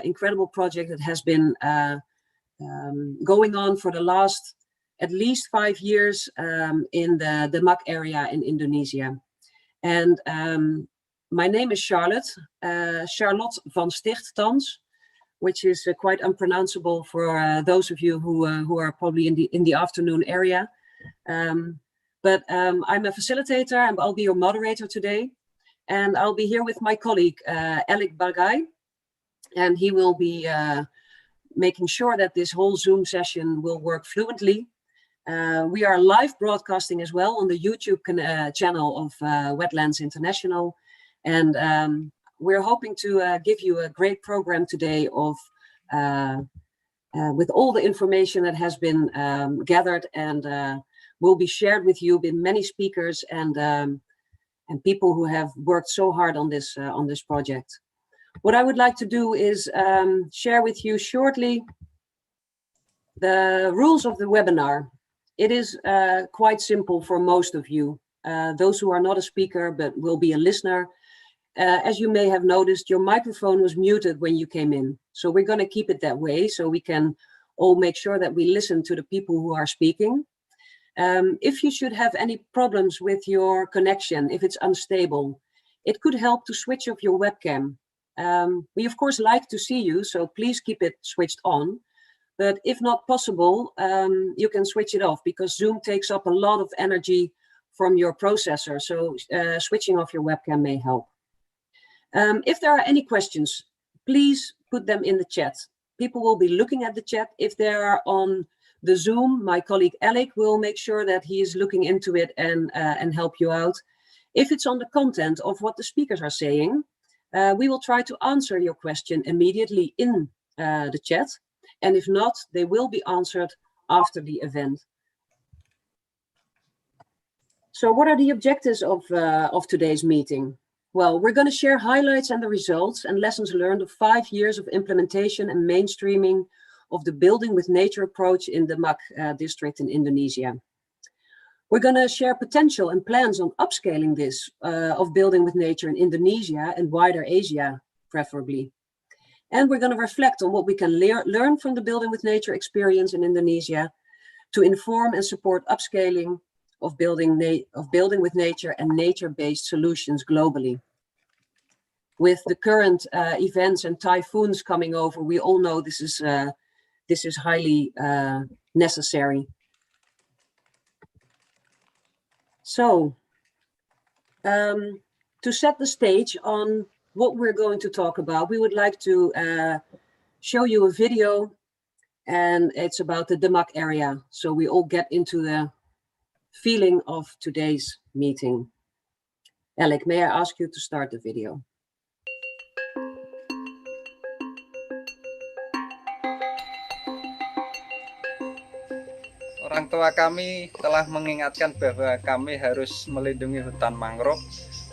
incredible project that has been going on for the last at least 5 years in the Demak area in Indonesia. And my name is Charlotte van Sticht thans, which is quite unpronounceable for those of you who are probably in the afternoon area. But I'm a facilitator and I'll be your moderator today. And I'll be here with my colleague, Elik Bagay, and he will be making sure that this whole Zoom session will work fluently. We are live broadcasting as well on the YouTube channel of Wetlands International. And we're hoping to give you a great program today of with all the information that has been gathered and will be shared with you by many speakers and people who have worked so hard on this project. What I would like to do is share with you shortly the rules of the webinar. It is quite simple for most of you. Those who are not a speaker but will be a listener, as you may have noticed, your microphone was muted when you came in. So we're going to keep it that way so we can all make sure that we listen to the people who are speaking. If you should have any problems with your connection, if it's unstable, it could help to switch off your webcam. We of course like to see you, so please keep it switched on. But if not possible, you can switch it off because Zoom takes up a lot of energy from your processor. So switching off your webcam may help. If there are any questions, please put them in the chat. People will be looking at the chat. If they are on the Zoom, my colleague Elik will make sure that he is looking into it and help you out. If it's on the content of what the speakers are saying, we will try to answer your question immediately in the chat. And if not, they will be answered after the event. So what are the objectives of today's meeting? Well, we're going to share highlights and the results and lessons learned of 5 years of implementation and mainstreaming of the Building with Nature approach in the Demak district in Indonesia. We're going to share potential and plans on upscaling this of Building with Nature in Indonesia and wider Asia, preferably. And we're going to reflect on what we can learn from the Building with Nature experience in Indonesia to inform and support upscaling of building with nature and nature-based solutions globally. With the current events and typhoons coming over, we all know this is highly necessary. So, to set the stage on what we're going to talk about, we would like to show you a video, and it's about the Demak area. So we all get into the feeling of today's meeting. Elik, may I ask you to start the video? Orang tua kami telah mengingatkan bahwa kami harus melindungi hutan mangrove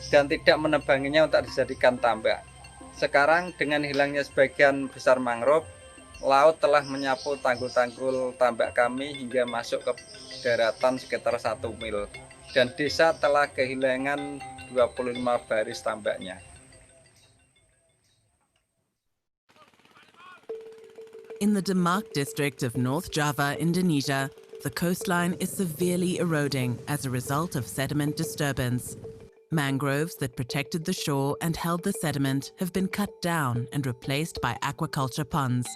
dan tidak menebanginya untuk dijadikan tambak. Sekarang dengan hilangnya sebagian besar mangrove, laut telah menyapu tanggul-tanggul tambak kami hingga masuk ke daratan sekitar 1 mil. Dan desa telah kehilangan 25 baris tambaknya. In the Demak district of North Java, Indonesia, the coastline is severely eroding as a result of sediment disturbance. Mangroves that protected the shore and held the sediment have been cut down and replaced by aquaculture ponds.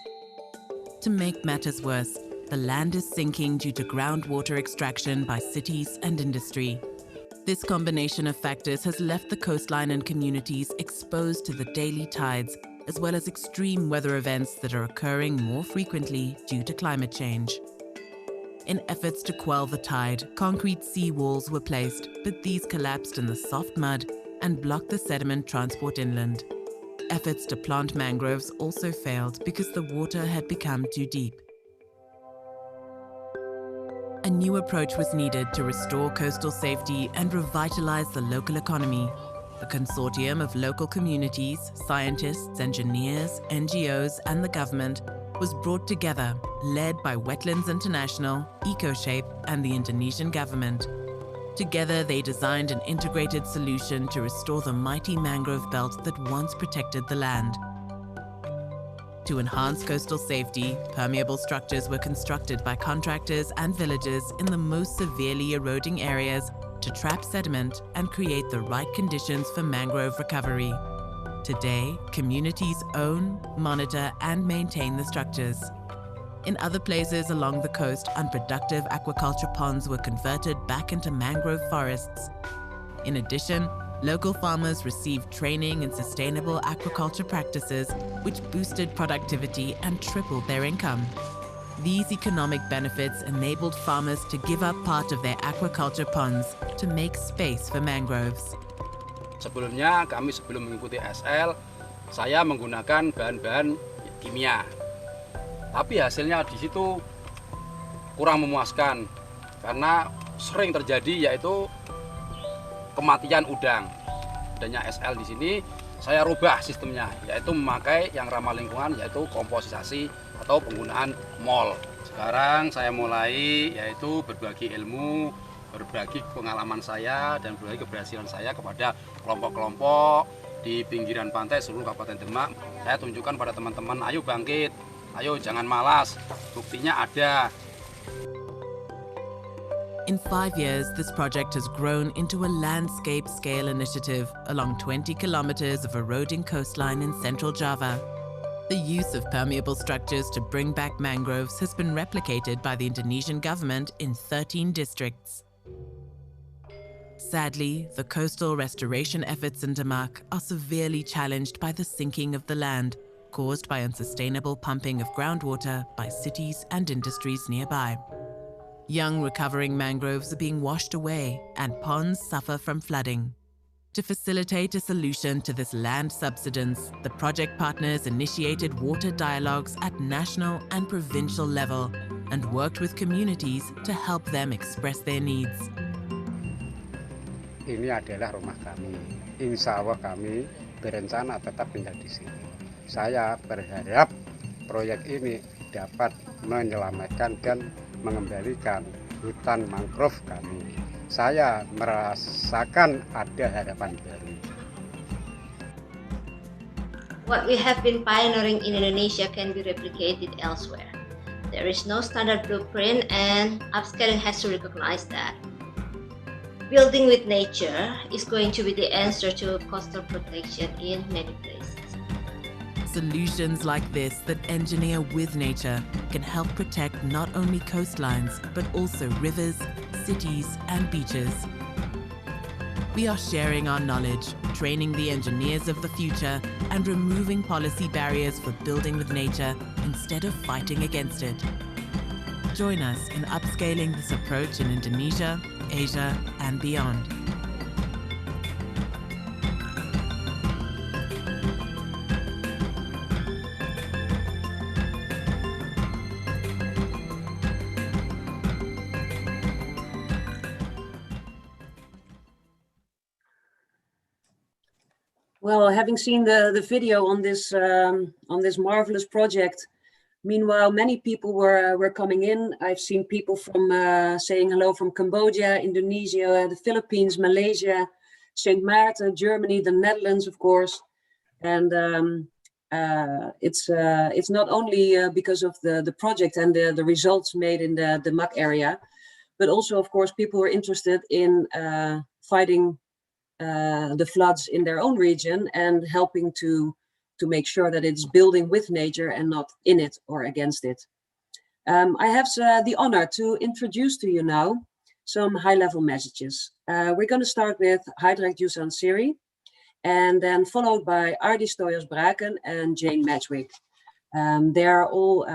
To make matters worse, the land is sinking due to groundwater extraction by cities and industry. This combination of factors has left the coastline and communities exposed to the daily tides, as well as extreme weather events that are occurring more frequently due to climate change. In efforts to quell the tide, concrete sea walls were placed, but these collapsed in the soft mud and blocked the sediment transport inland. Efforts to plant mangroves also failed because the water had become too deep. A new approach was needed to restore coastal safety and revitalize the local economy. A consortium of local communities, scientists, engineers, NGOs, and the government was brought together, led by Wetlands International, EcoShape, and the Indonesian government. Together, they designed an integrated solution to restore the mighty mangrove belt that once protected the land. To enhance coastal safety, permeable structures were constructed by contractors and villagers in the most severely eroding areas to trap sediment and create the right conditions for mangrove recovery. Today, communities own, monitor, and maintain the structures. In other places along the coast, unproductive aquaculture ponds were converted back into mangrove forests. In addition, local farmers received training in sustainable aquaculture practices, which boosted productivity and tripled their income. These economic benefits enabled farmers to give up part of their aquaculture ponds to make space for mangroves. Sebelumnya kami sebelum mengikuti SL, saya menggunakan bahan-bahan kimia. Tapi hasilnya di situ kurang memuaskan karena sering terjadi yaitu kematian udang. Adanya SL di sini saya rubah sistemnya yaitu memakai yang ramah lingkungan yaitu komposisasi atau penggunaan MOL. Sekarang saya mulai yaitu berbagi ilmu, berbagi pengalaman saya dan berbagi keberhasilan saya kepada kelompok-kelompok di pinggiran pantai seluruh Kabupaten Demak. Saya tunjukkan pada teman-teman, ayo bangkit. Ayo jangan malas, buktinya ada. In 5 years, this project has grown into a landscape-scale initiative along 20 kilometers of eroding coastline in central Java. The use of permeable structures to bring back mangroves has been replicated by the Indonesian government in 13 districts. Sadly, the coastal restoration efforts in Demak are severely challenged by the sinking of the land, caused by unsustainable pumping of groundwater by cities and industries nearby. Young recovering mangroves are being washed away and ponds suffer from flooding. To facilitate a solution to this land subsidence, the project partners initiated water dialogues at national and provincial level and worked with communities to help them express their needs. Ini adalah rumah kami. Insya Allah kami berencana tetap tinggal di sini. Saya berharap proyek ini dapat menyelamatkan dan mengembalikan hutan mangrove kami. Saya merasakan ada harapan baru. What we have been pioneering in Indonesia can be replicated elsewhere. There is no standard blueprint and upscaling has to recognize that. Building with nature is going to be the answer to coastal protection in many places. Solutions like this that engineer with nature can help protect not only coastlines, but also rivers, cities, and beaches. We are sharing our knowledge, training the engineers of the future, and removing policy barriers for building with nature instead of fighting against it. Join us in upscaling this approach in Indonesia, Asia, and beyond. Well, having seen the video on this marvelous project, meanwhile, many people were coming in. I've seen people from saying hello from Cambodia, Indonesia, the Philippines, Malaysia, St. Maarten, Germany, the Netherlands, of course. And it's not only because of the project and the results made in the Demak area, but also, of course, people who are interested in fighting the floods in their own region and helping to make sure that it's building with nature and not in it or against it. I have the honor to introduce to you now some high-level messages. We're going to start with Heidrek Jusansiri, and then followed by Ardi Stoyers-Braken and Jane Madgwick. They are all,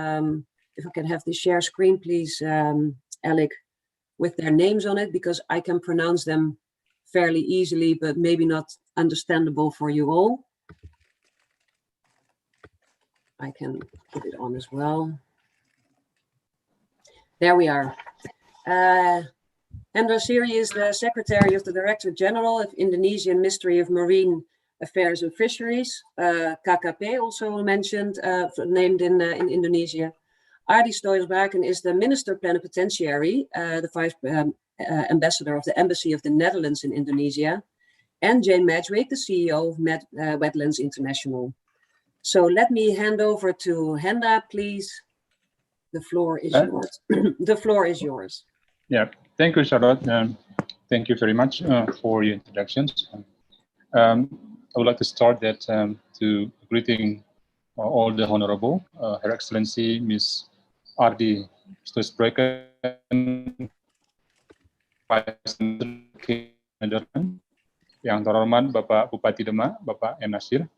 if I can have the share screen, please, Alec, with their names on it, because I can pronounce them fairly easily, but maybe not understandable for you all. I can put it on as well. There we are. Hendra Siri is the Secretary of the Director General of Indonesian Ministry of Marine Affairs and Fisheries. KKP also mentioned, named in Indonesia. Ardi Stoyers-Braken is the Minister Plenipotentiary, the Vice Ambassador of the Embassy of the Netherlands in Indonesia. And Jane Madgwick, the CEO of Wetlands International. So let me hand over to Henda, please. The floor is yours. The floor is yours. Yeah, thank you, Charlotte. Thank you very much for your introductions. I would like to start that to greeting all the Honorable, Her Excellency Ms. Ardi Stoesbreken, yang terhormat Bapak Bupati Demak, Bapak M. Nasir,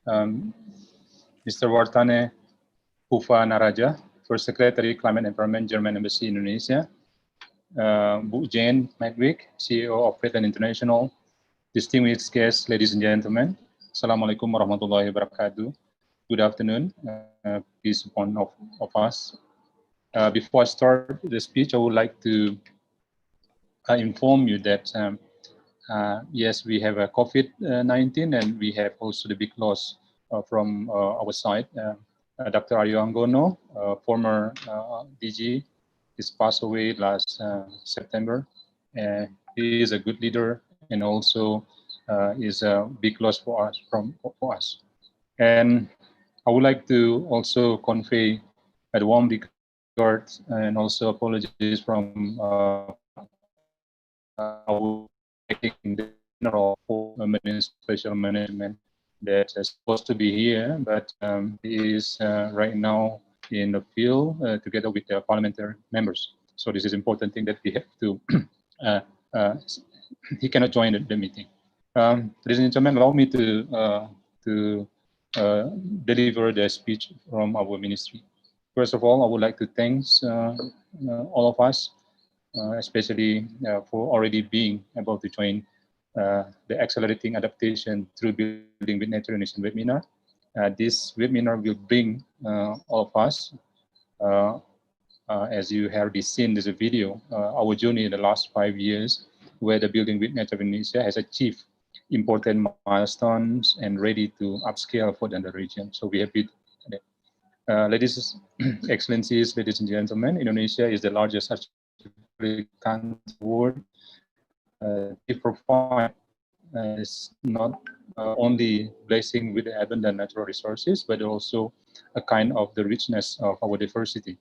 Mr. Wartane Pufa Naraja, First Secretary Climate Environment, German Embassy Indonesia, Bu Jane Medwick, CEO of Redland International, distinguished guests, ladies and gentlemen, Assalamualaikum warahmatullahi wabarakatuh. Good afternoon, peace upon of us. Before I start the speech, I would like to inform you that yes, we have a COVID-19 and we have also the big loss from our side. Dr. Aryo Anggono, former DG, is passed away last September. He is a good leader and also is a big loss for us. And I would like to also convey a warm regard and also apologies from our general for special management that is supposed to be here, but he is right now in the field together with the parliamentary members. So this is important thing that we have to, he cannot join the meeting. Ladies and gentlemen, allow me to deliver the speech from our ministry. First of all, I would like to thank all of us, especially for already being able to join the Accelerating Adaptation Through Building with Nature Indonesian webinar. This webinar will bring all of us, as you have already seen this video, our journey in the last 5 years, where the Building with Nature Indonesia has achieved important milestones and ready to upscale for the region. So we have been, ladies, excellencies, ladies and gentlemen, Indonesia is the largest country in the world. It provides not only blessing with abundant natural resources, but also a kind of the richness of our diversity,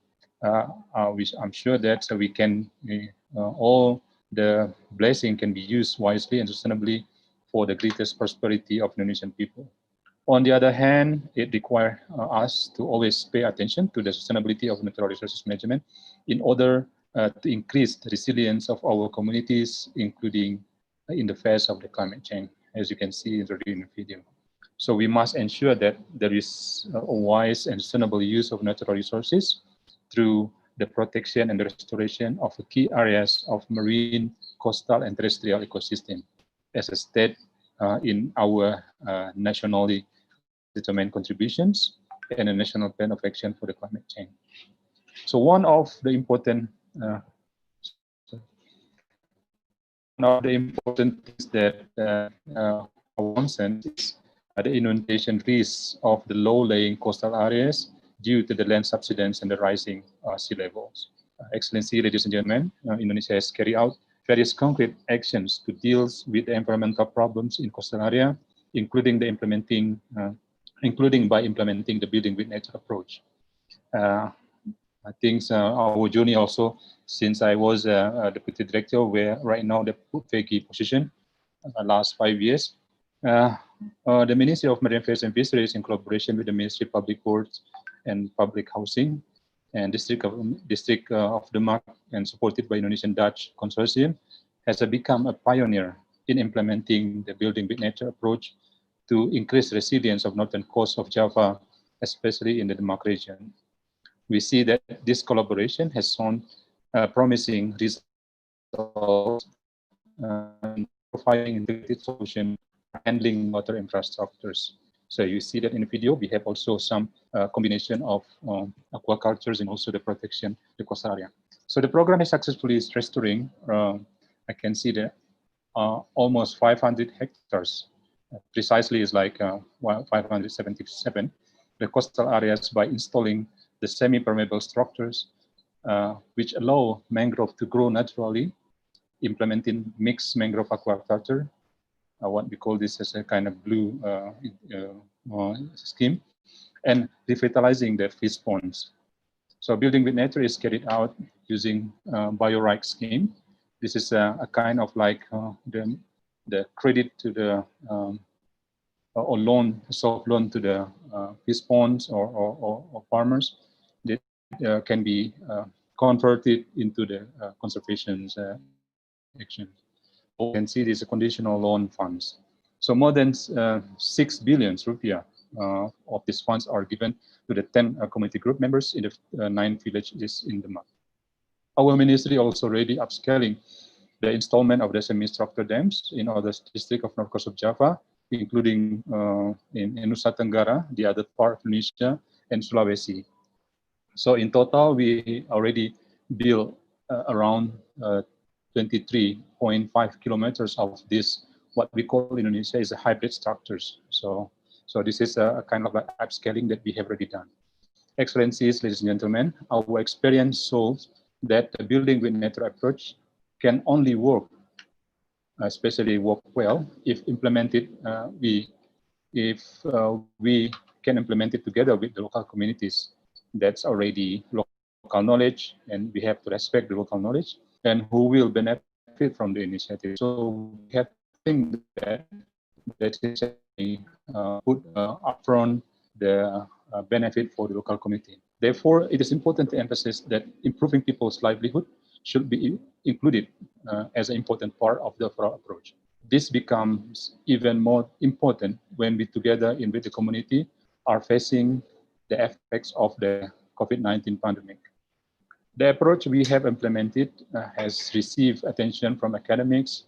which I'm sure that we can, all the blessing can be used wisely and sustainably for the greatest prosperity of Indonesian people. On the other hand, it requires us to always pay attention to the sustainability of natural resources management in order to increase the resilience of our communities, including in the face of the climate change, as you can see in the video. So we must ensure that there is a wise and sustainable use of natural resources through the protection and the restoration of the key areas of marine, coastal, and terrestrial ecosystem, as a state in our nationally determined contributions and a national plan of action for the climate change. So one of the important things that concern is the inundation risk of the low-lying coastal areas due to the land subsidence and the rising sea levels. Excellency, ladies and gentlemen, Indonesia has carried out various concrete actions to deal with the environmental problems in coastal area, including by implementing the Building with Nature approach. I think our journey also, since I was a deputy director, where right now the PUPVG position, last 5 years, the Ministry of Marine Affairs and Fisheries, in collaboration with the Ministry of Public Works and Public Housing and District of Denmark, and supported by Indonesian Dutch Consortium, has become a pioneer in implementing the Building with Nature approach to increase resilience of northern coast of Java, especially in the Denmark region. We see that this collaboration has shown promising results in providing integrated solution for handling water infrastructures. So you see that in the video, we have also some combination of aquacultures and also the protection of the coastal area. So the program is successfully restoring, I can see that almost 500 hectares, precisely is like 577, the coastal areas by installing the semi-permeable structures, which allow mangrove to grow naturally, implementing mixed mangrove aquaculture, what we call this as a kind of blue scheme, and revitalizing the fish ponds. So building with nature is carried out using BioRike scheme. This is a kind of like the credit to the or loan, soft loan to the fish ponds or farmers that can be converted into the conservation action. You can see these conditional loan funds. So more than 6 billion rupiah of these funds are given to the 10 community group members in the 9 villages in Demak. Our ministry also already upscaling the installment of the semi-structure dams in other districts of North Coast of Java, including in Nusa Tenggara, the other part of Indonesia, and Sulawesi. So in total, we already built around 23.5 kilometers of this, what we call in Indonesia is a hybrid structures. So this is a kind of like upscaling that we have already done. Excellencies, ladies and gentlemen, our experience shows that the building with nature approach can only work, especially work well, if implemented, we can implement it together with the local communities. That's already local knowledge, and we have to respect the local knowledge and who will benefit from the initiative. So we have to think that is put upfront the benefit for the local community. Therefore, it is important to emphasize that improving people's livelihood should be included as an important part of the overall approach. This becomes even more important when we together with the community are facing the effects of the COVID-19 pandemic. The approach we have implemented has received attention from academics,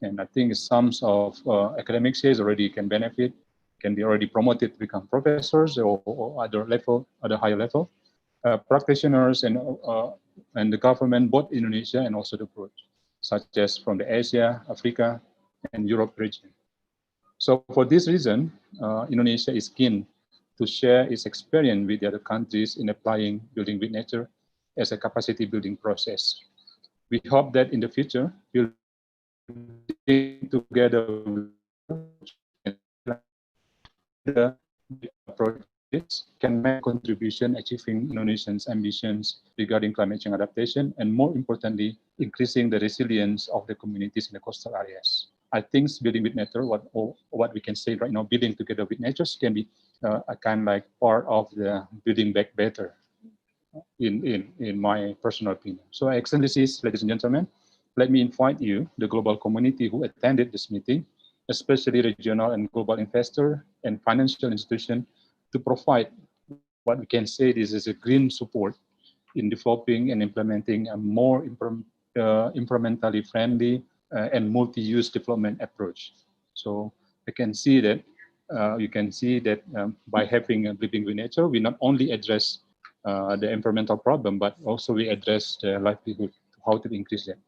and I think some of academics here already can benefit, can be already promoted to become professors or other higher level. Practitioners and the government, both Indonesia and also the approach, such as from the Asia, Africa, and Europe region. So for this reason, Indonesia is keen to share its experience with the other countries in applying building with nature as a capacity building process. We hope that in the future, building together the approaches can make contribution achieving Indonesians' ambitions regarding climate change adaptation, and more importantly, increasing the resilience of the communities in the coastal areas. I think building with nature, what we can say right now, building together with nature can be a kind of like part of the building back better, in my personal opinion. So excellencies, ladies and gentlemen, let me invite you, the global community who attended this meeting, especially regional and global investor and financial institution, to provide what we can say this is a green support in developing and implementing a more environmentally friendly and multi-use development approach. So I can see that you can see that by having a living with nature, we not only address the environmental problem, but also we address the livelihood, how to increase that.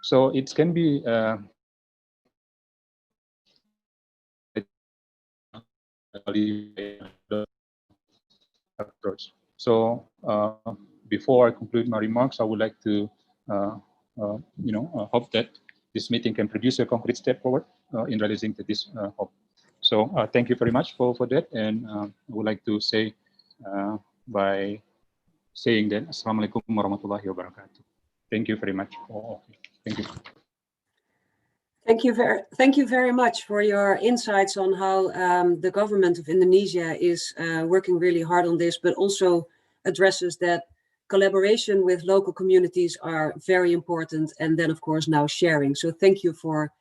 So it can be approach. So before I conclude my remarks, I would like to hope that this meeting can produce a concrete step forward in realizing this hope. So thank you very much for that, and I would like to say by saying that Assalamualaikum warahmatullahi wabarakatuh. Thank you very much. Thank you. Thank you very much for your insights on how the government of Indonesia is working really hard on this, but also addresses that collaboration with local communities are very important, and then of course now sharing. So thank you for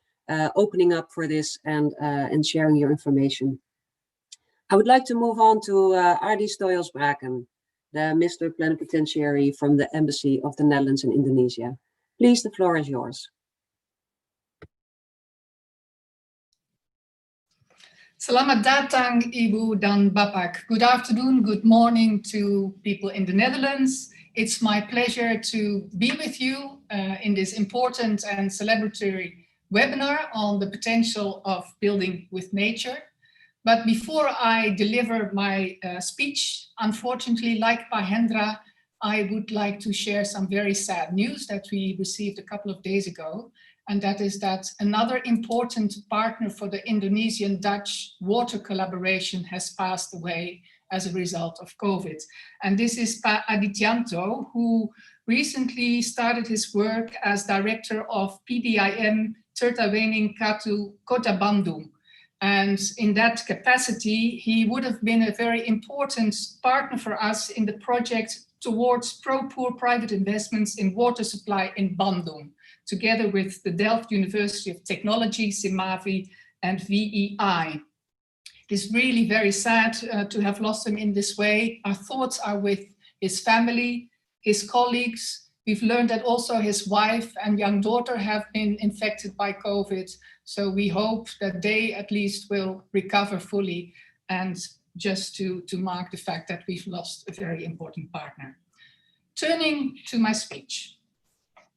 opening up for this and sharing your information. I would like to move on to Ardi Stoyelsbraken, the Mr. Plenipotentiary from the Embassy of the Netherlands in Indonesia. Please, the floor is yours. Selamat datang, Ibu dan Bapak. Good afternoon, good morning to people in the Netherlands. It's my pleasure to be with you in this important and celebratory webinar on the potential of building with nature. But before I deliver my speech, unfortunately, like Mahendra, I would like to share some very sad news that we received a couple of days ago. and that is that another important partner for the Indonesian-Dutch water collaboration has passed away as a result of COVID. And this is Pa Adityanto, who recently started his work as director of PDIM Tirtawening Katu Kota Bandung. And in that capacity, he would have been a very important partner for us in the project towards pro-poor private investments in water supply in Bandung, together with the Delft University of Technology, SIMAVI, and VEI. It's really very sad to have lost him in this way. Our thoughts are with his family, his colleagues. We've learned that also his wife and young daughter have been infected by COVID. So we hope that they at least will recover fully, and just to mark the fact that we've lost a very important partner. Turning to my speech.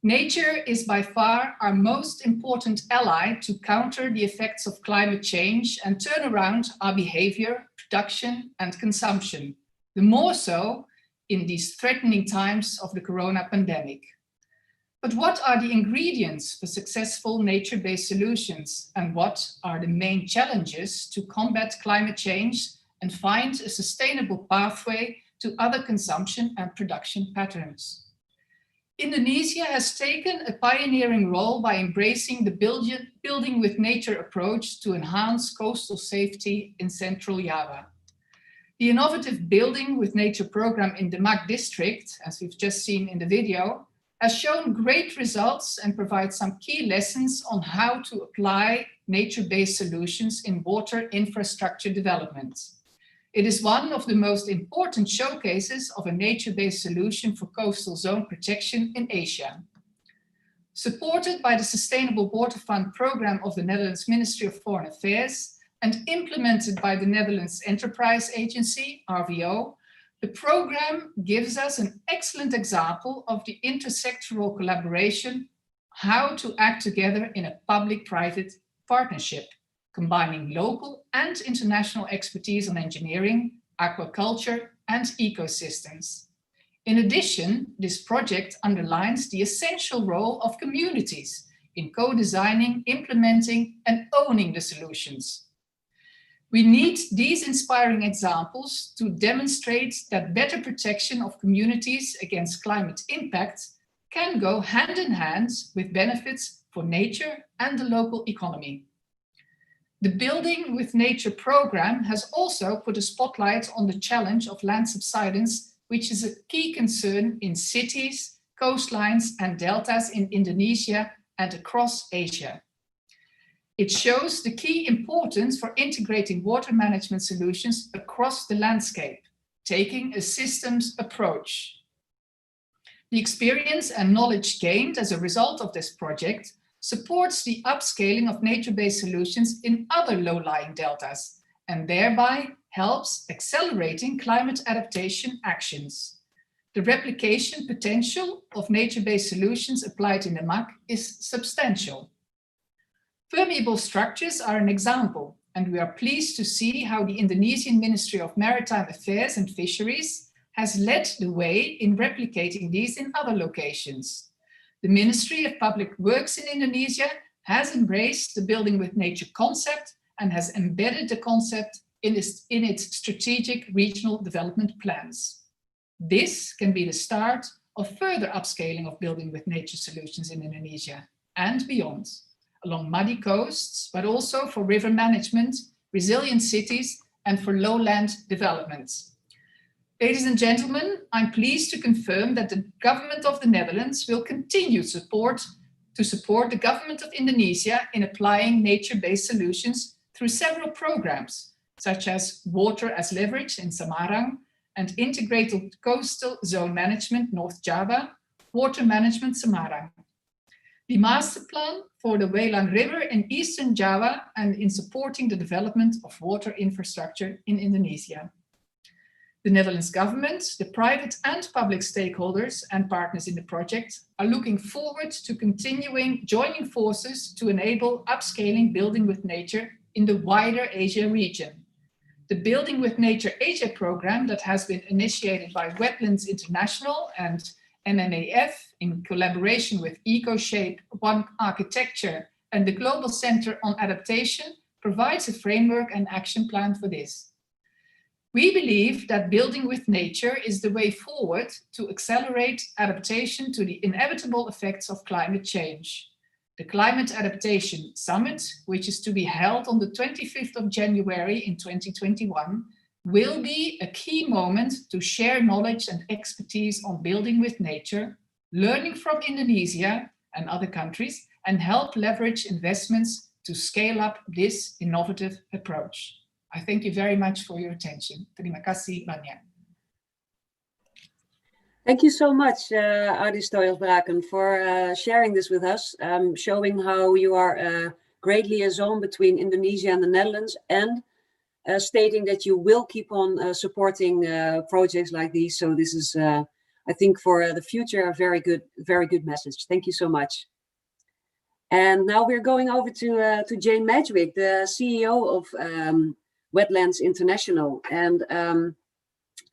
Nature is by far our most important ally to counter the effects of climate change and turn around our behavior, production, and consumption. The more so in these threatening times of the corona pandemic. But what are the ingredients for successful nature-based solutions, and what are the main challenges to combat climate change and find a sustainable pathway to other consumption and production patterns? Indonesia has taken a pioneering role by embracing the building with nature approach to enhance coastal safety in Central Java. The innovative Building with Nature program in Demak district, as we've just seen in the video, has shown great results and provides some key lessons on how to apply nature-based solutions in water infrastructure development. It is one of the most important showcases of a nature-based solution for coastal zone protection in Asia. Supported by the Sustainable Water Fund program of the Netherlands Ministry of Foreign Affairs and implemented by the Netherlands Enterprise Agency, RVO, the program gives us an excellent example of the intersectoral collaboration, how to act together in a public-private partnership, combining local and international expertise on engineering, aquaculture, and ecosystems. In addition, this project underlines the essential role of communities in co-designing, implementing, and owning the solutions. We need these inspiring examples to demonstrate that better protection of communities against climate impact can go hand in hand with benefits for nature and the local economy. The Building with Nature program has also put a spotlight on the challenge of land subsidence, which is a key concern in cities, coastlines, and deltas in Indonesia and across Asia. It shows the key importance for integrating water management solutions across the landscape, taking a systems approach. The experience and knowledge gained as a result of this project supports the upscaling of nature-based solutions in other low-lying deltas, and thereby helps accelerating climate adaptation actions. The replication potential of nature-based solutions applied in Demak is substantial. Permeable structures are an example, and we are pleased to see how the Indonesian Ministry of Maritime Affairs and Fisheries has led the way in replicating these in other locations. The Ministry of Public Works in Indonesia has embraced the Building with Nature concept and has embedded the concept in its strategic regional development plans. This can be the start of further upscaling of Building with Nature solutions in Indonesia and beyond, along muddy coasts, but also for river management, resilient cities, and for lowland developments. Ladies and gentlemen, I'm pleased to confirm that the government of the Netherlands will continue to support the government of Indonesia in applying nature-based solutions through several programs, such as Water as Leverage in Semarang and Integrated Coastal Zone Management North Java, Water Management Semarang. The master plan for the Welang River in Eastern Java and in supporting the development of water infrastructure in Indonesia. The Netherlands government, the private and public stakeholders and partners in the project are looking forward to continuing joining forces to enable upscaling Building with Nature in the wider Asia region. The Building with Nature Asia program that has been initiated by Wetlands International and MMAF, in collaboration with EcoShape, One Architecture, and the Global Center on Adaptation, provides a framework and action plan for this. We believe that building with nature is the way forward to accelerate adaptation to the inevitable effects of climate change. The Climate Adaptation Summit, which is to be held on the 25th of January in 2021, will be a key moment to share knowledge and expertise on building with nature, learning from Indonesia and other countries, and help leverage investments to scale up this innovative approach. I thank you very much for your attention. Terima kasih banyak. Thank you so much, Ardis Stoyers-Braken, for sharing this with us, showing how you are a great liaison between Indonesia and the Netherlands, and stating that you will keep on supporting projects like these. So this is, I think, for the future, a very good message. Thank you so much. And now we're going over to Jane Madgwick, the CEO of Wetlands International. And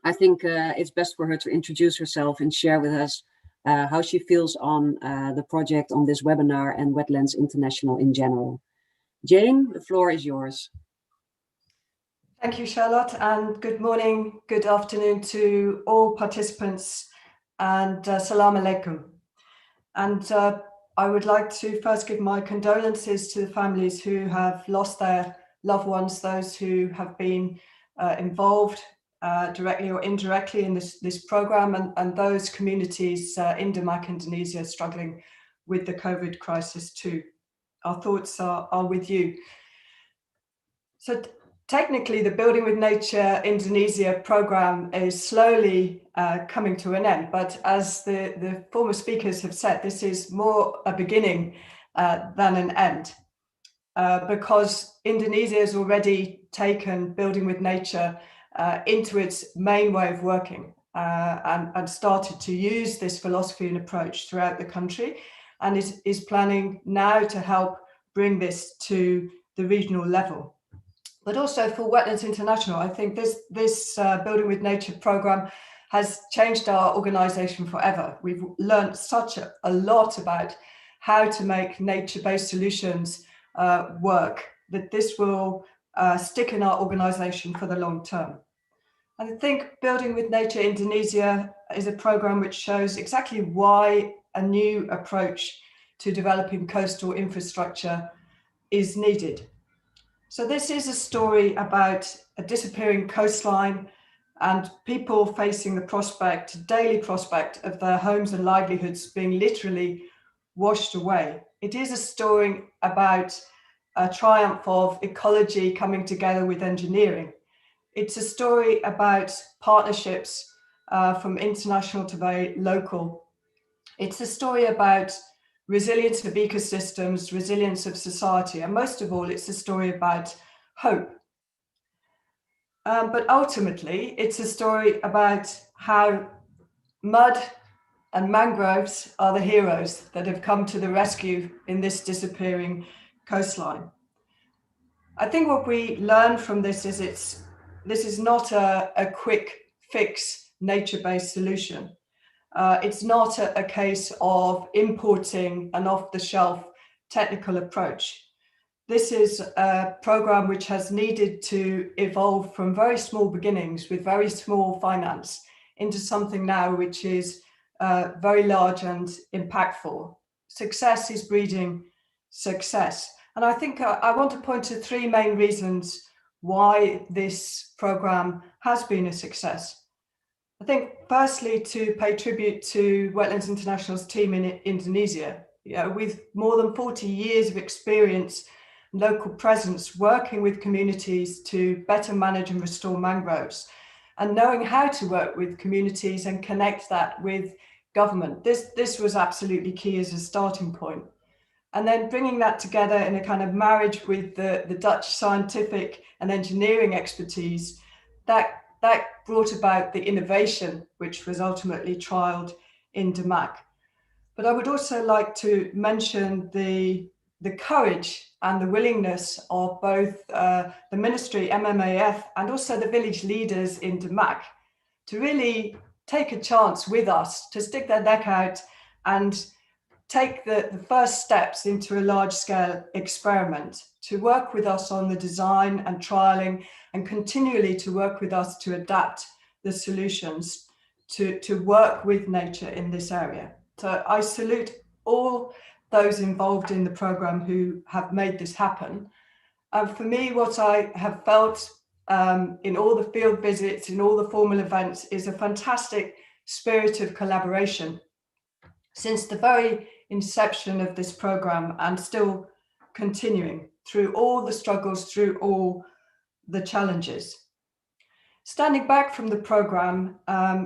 I think it's best for her to introduce herself and share with us how she feels on the project on this webinar and Wetlands International in general. Jane, the floor is yours. Thank you, Charlotte, and good morning, good afternoon to all participants, and salam alaikum. And I would like to first give my condolences to the families who have lost their loved ones, those who have been involved directly or indirectly in this program, and those communities in Demak, Indonesia, struggling with the COVID crisis too. Our thoughts are with you. So technically, the Building with Nature Indonesia program is slowly coming to an end, but as the former speakers have said, this is more a beginning than an end, because Indonesia has already taken Building with Nature into its main way of working and started to use this philosophy and approach throughout the country, and is planning now to help bring this to the regional level. But also for Wetlands International, I think this Building with Nature program has changed our organization forever. We've learned such a lot about how to make nature-based solutions work, that this will stick in our organization for the long term. And I think Building with Nature Indonesia is a program which shows exactly why a new approach to developing coastal infrastructure is needed. So this is a story about a disappearing coastline and people facing the daily prospect of their homes and livelihoods being literally washed away. It is a story about a triumph of ecology coming together with engineering. It's a story about partnerships from international to very local. It's a story about resilience of ecosystems, resilience of society, and most of all, it's a story about hope. But ultimately, it's a story about how mud and mangroves are the heroes that have come to the rescue in this disappearing coastline. I think what we learn from this is this is not a quick fix nature-based solution. It's not a case of importing an off-the-shelf technical approach. This is a program which has needed to evolve from very small beginnings with very small finance into something now which is very large and impactful. Success is breeding success. And I think I want to point to three main reasons why this program has been a success. I think firstly, to pay tribute to Wetlands International's team in Indonesia, with more than 40 years of experience, local presence, working with communities to better manage and restore mangroves, and knowing how to work with communities and connect that with government. This was absolutely key as a starting point. And then bringing that together in a kind of marriage with the Dutch scientific and engineering expertise, that brought about the innovation, which was ultimately trialed in Demak. But I would also like to mention the courage and the willingness of both the ministry, MMAF, and also the village leaders in Demak to really take a chance with us, to stick their neck out and take the first steps into a large-scale experiment, to work with us on the design and trialing, and continually to work with us to adapt the solutions to work with nature in this area. So I salute all those involved in the program who have made this happen. For me, what I have felt in all the field visits, in all the formal events, is a fantastic spirit of collaboration since the very inception of this program, and still continuing through all the struggles, through all the challenges. Standing back from the program,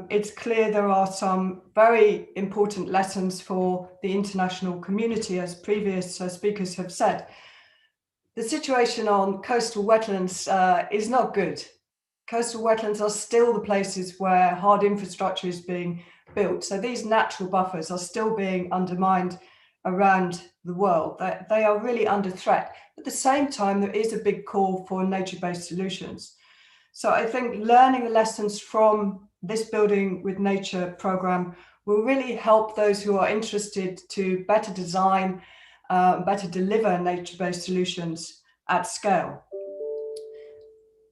it's clear there are some very important lessons for the international community, as previous speakers have said. The situation on coastal wetlands is not good. Coastal wetlands are still the places where hard infrastructure is being built. So these natural buffers are still being undermined around the world. They are really under threat. At the same time, there is a big call for nature-based solutions. So I think learning the lessons from this Building with Nature program will really help those who are interested to better design, better deliver nature-based solutions at scale.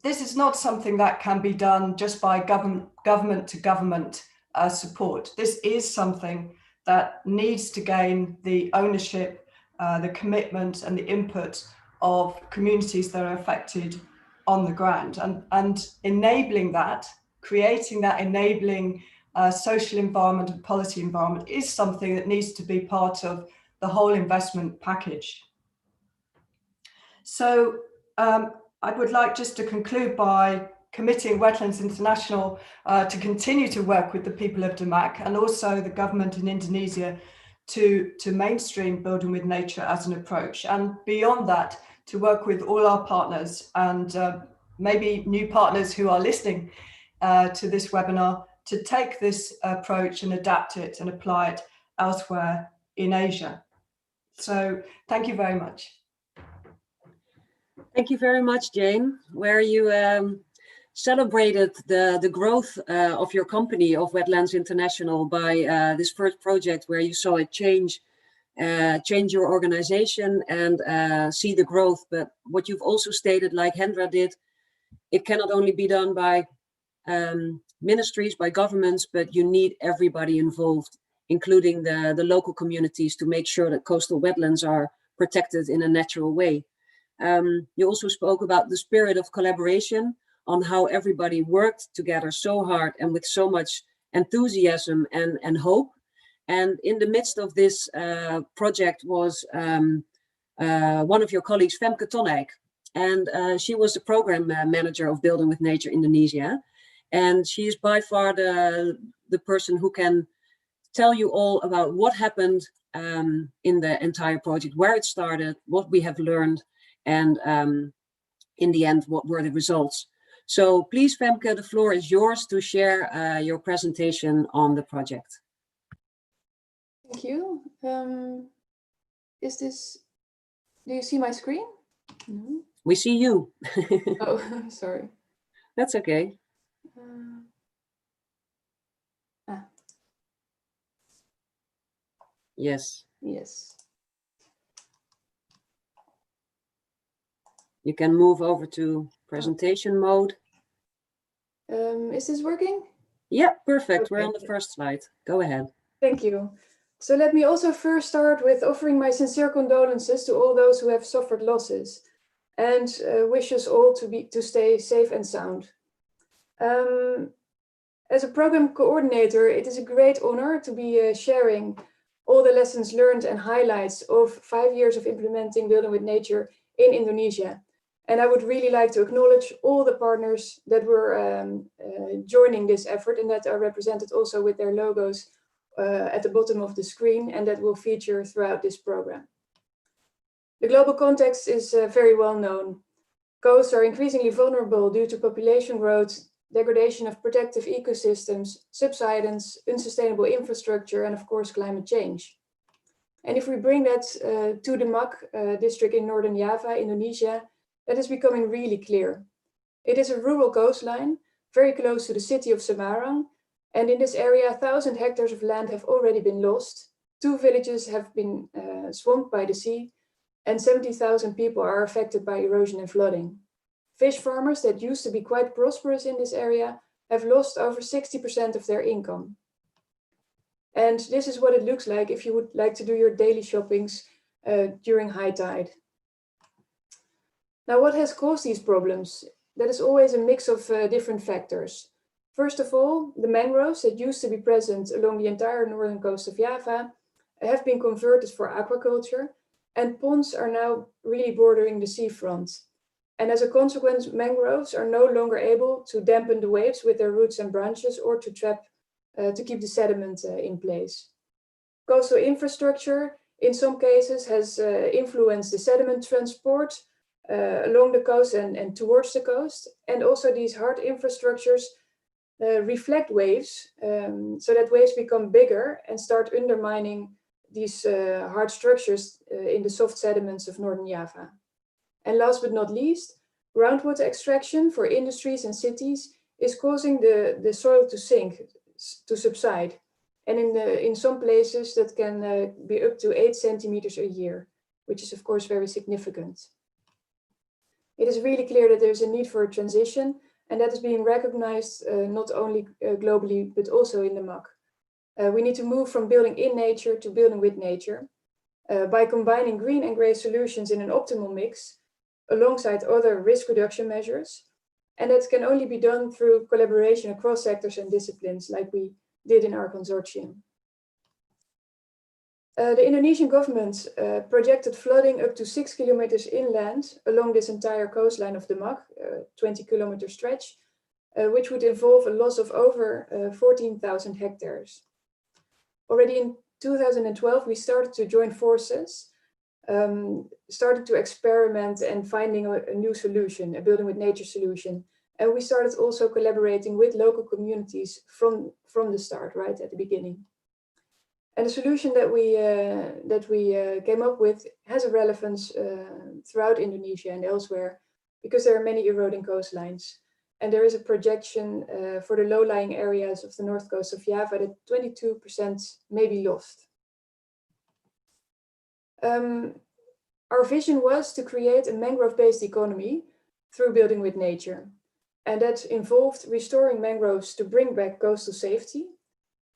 This is not something that can be done just by government to government support. This is something that needs to gain the ownership, the commitment and the input of communities that are affected on the ground, and enabling that, creating that enabling social environment and policy environment is something that needs to be part of the whole investment package. So I would like just to conclude by committing Wetlands International to continue to work with the people of Demak and also the government in Indonesia to mainstream Building with Nature as an approach, and beyond that to work with all our partners and maybe new partners who are listening to this webinar to take this approach and adapt it and apply it elsewhere in Asia. So thank you very much. Thank you very much, Jane, where you celebrated the growth of your company, of Wetlands International, by this first project where you saw it change your organization and see the growth. But what you've also stated, like Hendra did, it cannot only be done by ministries, by governments, but you need everybody involved, including the local communities, to make sure that coastal wetlands are protected in a natural way. You also spoke about the spirit of collaboration, on how everybody worked together so hard and with so much enthusiasm and hope. And in the midst of this project was one of your colleagues, Femke Tonnek, and she was the program manager of Building with Nature Indonesia. And she is by far the person who can tell you all about what happened in the entire project, where it started, what we have learned, and in the end, what were the results. So please, Femke, the floor is yours to share your presentation on the project. Thank you. Do you see my screen? No. We see you. Oh, sorry. That's okay. Yes. Yes. You can move over to presentation mode. Is this working? Yeah, perfect. Okay. We're on the first slide. Go ahead. Thank you. So let me also first start with offering my sincere condolences to all those who have suffered losses, and wish us all to stay safe and sound. As a program coordinator, it is a great honor to be sharing all the lessons learned and highlights of 5 years of implementing Building with Nature in Indonesia. And I would really like to acknowledge all the partners that were joining this effort and that are represented also with their logos at the bottom of the screen, and that will feature throughout this program. The global context is very well known. Coasts are increasingly vulnerable due to population growth, degradation of protective ecosystems, subsidence, unsustainable infrastructure, and of course, climate change. And if we bring that to Demak district in Northern Java, Indonesia, that is becoming really clear. It is a rural coastline, very close to the city of Semarang, And in this area, 1,000 hectares of land have already been lost. 2 villages have been swamped by the sea, and 70,000 people are affected by erosion and flooding. Fish farmers that used to be quite prosperous in this area have lost over 60% of their income. And this is what it looks like if you would like to do your daily shoppings during high tide. Now, what has caused these problems? That is always a mix of different factors. First of all, the mangroves that used to be present along the entire northern coast of Java have been converted for aquaculture, and ponds are now really bordering the seafront. And as a consequence, mangroves are no longer able to dampen the waves with their roots and branches or to keep the sediment in place. Coastal infrastructure, in some cases, has influenced the sediment transport along the coast and towards the coast. And also these hard infrastructures reflect waves, so that waves become bigger and start undermining these hard structures in the soft sediments of northern Java. And last but not least, groundwater extraction for industries and cities is causing the soil to sink, to subside. And in some places that can be up to 8 centimeters a year, which is of course very significant. It is really clear that there's a need for a transition, and that is being recognized not only globally, but also in the MAC. We need to move from building in nature to building with nature by combining green and gray solutions in an optimal mix alongside other risk reduction measures. And that can only be done through collaboration across sectors and disciplines like we did in our consortium. The Indonesian government projected flooding up to 6 kilometers inland along this entire coastline of the MAC, 20-kilometer stretch, which would involve a loss of over 14,000 hectares. Already in 2012, we started to join forces, started to experiment and finding a new solution, a building with nature solution. And we started also collaborating with local communities from the start, right at the beginning. And the solution that we came up with has a relevance throughout Indonesia and elsewhere, because there are many eroding coastlines. And there is a projection for the low-lying areas of the north coast of Java that 22% may be lost. Our vision was to create a mangrove-based economy through building with nature. And that involved restoring mangroves to bring back coastal safety,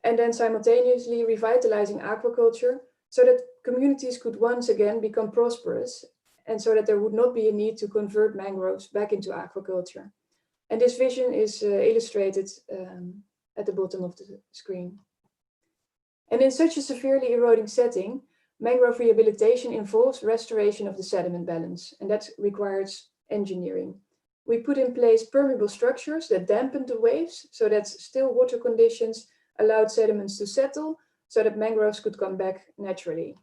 and then simultaneously revitalizing aquaculture so that communities could once again become prosperous, and so that there would not be a need to convert mangroves back into aquaculture. And this vision is illustrated at the bottom of the screen. And in such a severely eroding setting, mangrove rehabilitation involves restoration of the sediment balance, and that requires engineering. We put in place permeable structures that dampened the waves so that still water conditions allowed sediments to settle so that mangroves could come back naturally.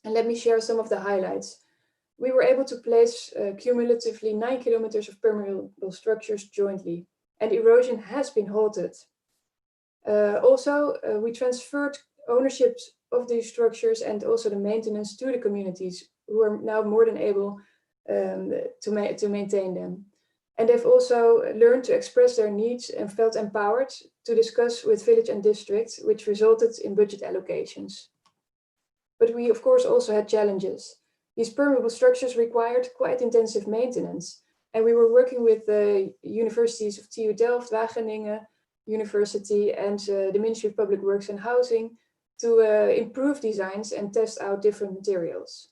And let me share some of the highlights. We were able to place cumulatively 9 kilometers of permeable structures jointly, and erosion has been halted. We transferred ownership of these structures and also the maintenance to the communities, who are now more than able to maintain them. And they've also learned to express their needs and felt empowered to discuss with village and district, which resulted in budget allocations. But we, of course, also had challenges. These permeable structures required quite intensive maintenance. And we were working with the universities of TU Delft, Wageningen University, and the Ministry of Public Works and Housing to improve designs and test out different materials.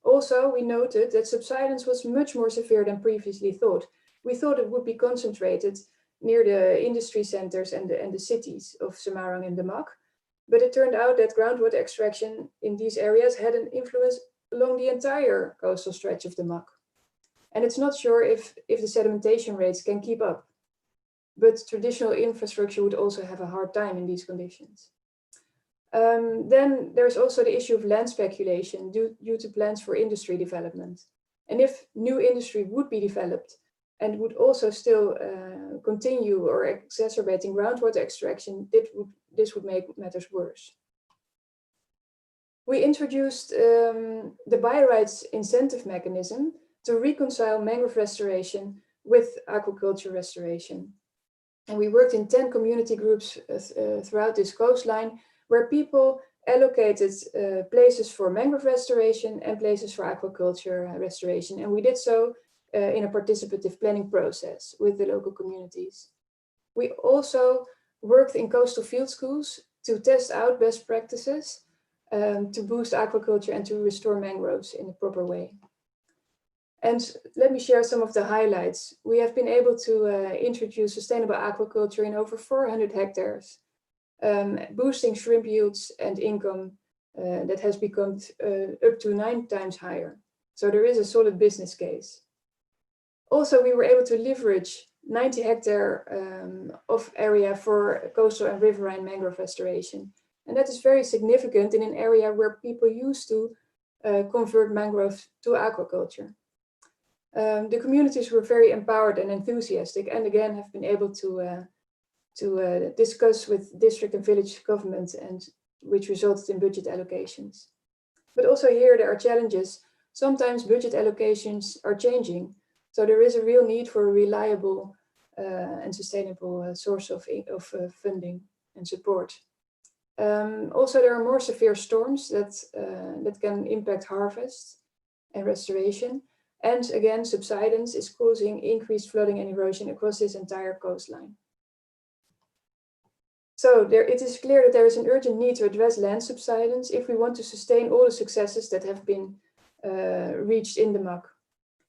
Also, we noted that subsidence was much more severe than previously thought. We thought it would be concentrated near the industry centers and the cities of Semarang and Demak, but it turned out that groundwater extraction in these areas had an influence along the entire coastal stretch of Demak. And it's not sure if the sedimentation rates can keep up, but traditional infrastructure would also have a hard time in these conditions. Then there's also the issue of land speculation due to plans for industry development. And if new industry would be developed and would also still continue or exacerbating groundwater extraction, this would make matters worse. We introduced the by-rights incentive mechanism to reconcile mangrove restoration with aquaculture restoration. And we worked in 10 community groups throughout this coastline, where people allocated places for mangrove restoration and places for aquaculture restoration. And we did so in a participative planning process with the local communities. We also worked in coastal field schools to test out best practices to boost aquaculture and to restore mangroves in a proper way. And let me share some of the highlights. We have been able to introduce sustainable aquaculture in over 400 hectares, boosting shrimp yields and income that has become up to 9 times higher. So there is a solid business case. Also, we were able to leverage 90 hectare of area for coastal and riverine mangrove restoration. And that is very significant in an area where people used to convert mangrove to aquaculture. The communities were very empowered and enthusiastic, and again have been able to discuss with district and village government, and which resulted in budget allocations. But also here there are challenges. Sometimes budget allocations are changing, so there is a real need for a reliable and sustainable source of funding and support. Also, there are more severe storms that can impact harvest and restoration. And again, subsidence is causing increased flooding and erosion across this entire coastline. So it is clear that there is an urgent need to address land subsidence if we want to sustain all the successes that have been reached in the MAC.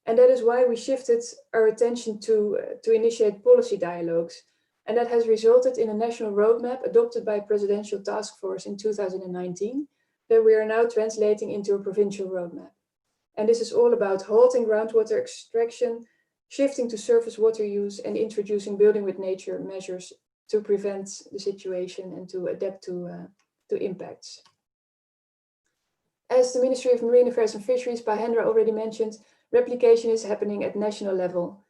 And that is why we shifted our attention to initiate policy dialogues. And that has resulted in a national roadmap adopted by a presidential task force in 2019 that we are now translating into a provincial roadmap. And this is all about halting groundwater extraction, shifting to surface water use, and introducing building with nature measures to prevent the situation and to adapt to impacts. As the Ministry of Marine Affairs and Fisheries, Bahendra already mentioned, replication is happening at national level.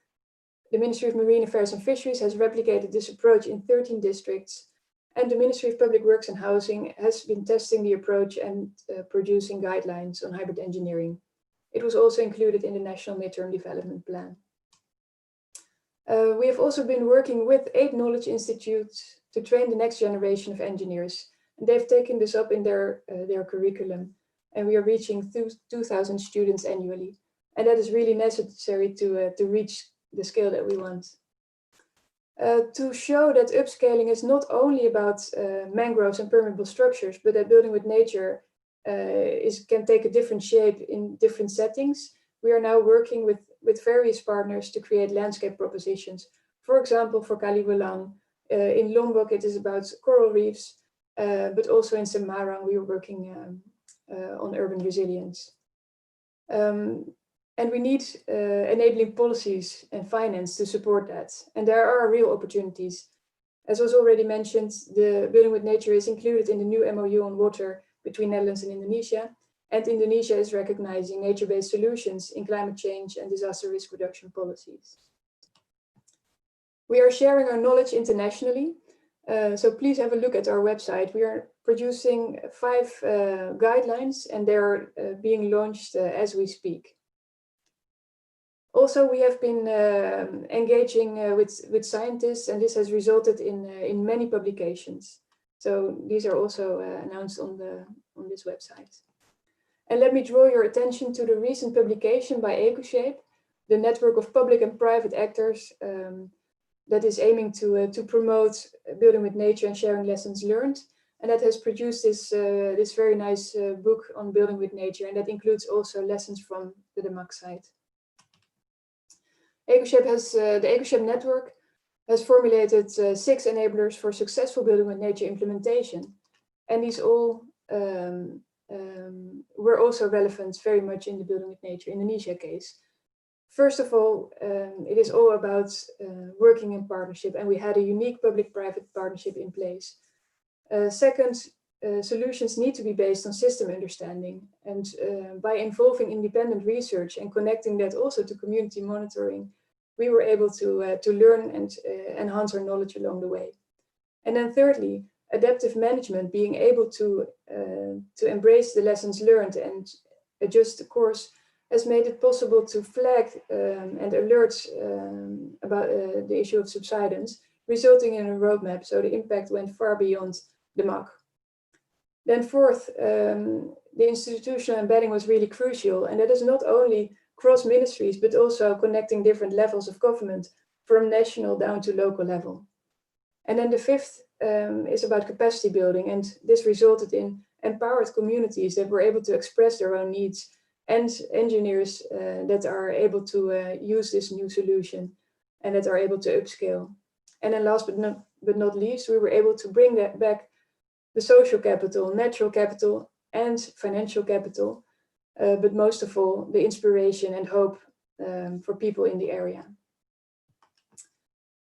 The Ministry of Marine Affairs and Fisheries has replicated this approach in 13 districts, and the Ministry of Public Works and Housing has been testing the approach and producing guidelines on hybrid engineering. It was also included in the National Midterm Development Plan. We have also been working with 8 knowledge institutes to train the next generation of engineers. And they've taken this up in their curriculum. And we are reaching 2,000 students annually. And that is really necessary to reach the scale that we want. To show that upscaling is not only about mangroves and permeable structures, but that building with nature can take a different shape in different settings. We are now working with various partners to create landscape propositions. For example, for Kaliwalang, in Lombok it is about coral reefs, but also in Semarang we are working on urban resilience. And we need enabling policies and finance to support that. And there are real opportunities. As was already mentioned, the Building with Nature is included in the new MOU on water between Netherlands and Indonesia. And Indonesia is recognizing nature-based solutions in climate change and disaster risk reduction policies. We are sharing our knowledge internationally. So please have a look at our website. We are producing 5 guidelines and they're being launched as we speak. Also, we have been engaging with scientists, and this has resulted in many publications. So these are also announced on this website. And let me draw your attention to the recent publication by EcoShape, the network of public and private actors that is aiming to promote building with nature and sharing lessons learned. And that has produced this very nice book on building with nature, and that includes also lessons from the DMAC site. EcoShape the EcoShape network has formulated 6 enablers for successful building with nature implementation. And these all were also relevant very much in the Building with Nature Indonesia case. First of all, it is all about working in partnership, and we had a unique public-private partnership in place. Second, solutions need to be based on system understanding, and by involving independent research and connecting that also to community monitoring, we were able to learn and enhance our knowledge along the way. And then thirdly, adaptive management, being able to embrace the lessons learned and adjust the course, has made it possible to flag and alert about the issue of subsidence resulting in a roadmap. So the impact went far beyond the MAC. Then fourth, the institutional embedding was really crucial, and that is not only cross ministries, but also connecting different levels of government from national down to local level. And then the fifth is about capacity building, and this resulted in empowered communities that were able to express their own needs, and engineers that are able to use this new solution and that are able to upscale. And then last but not least, we were able to bring that back the social capital, natural capital, and financial capital, but most of all, the inspiration and hope for people in the area.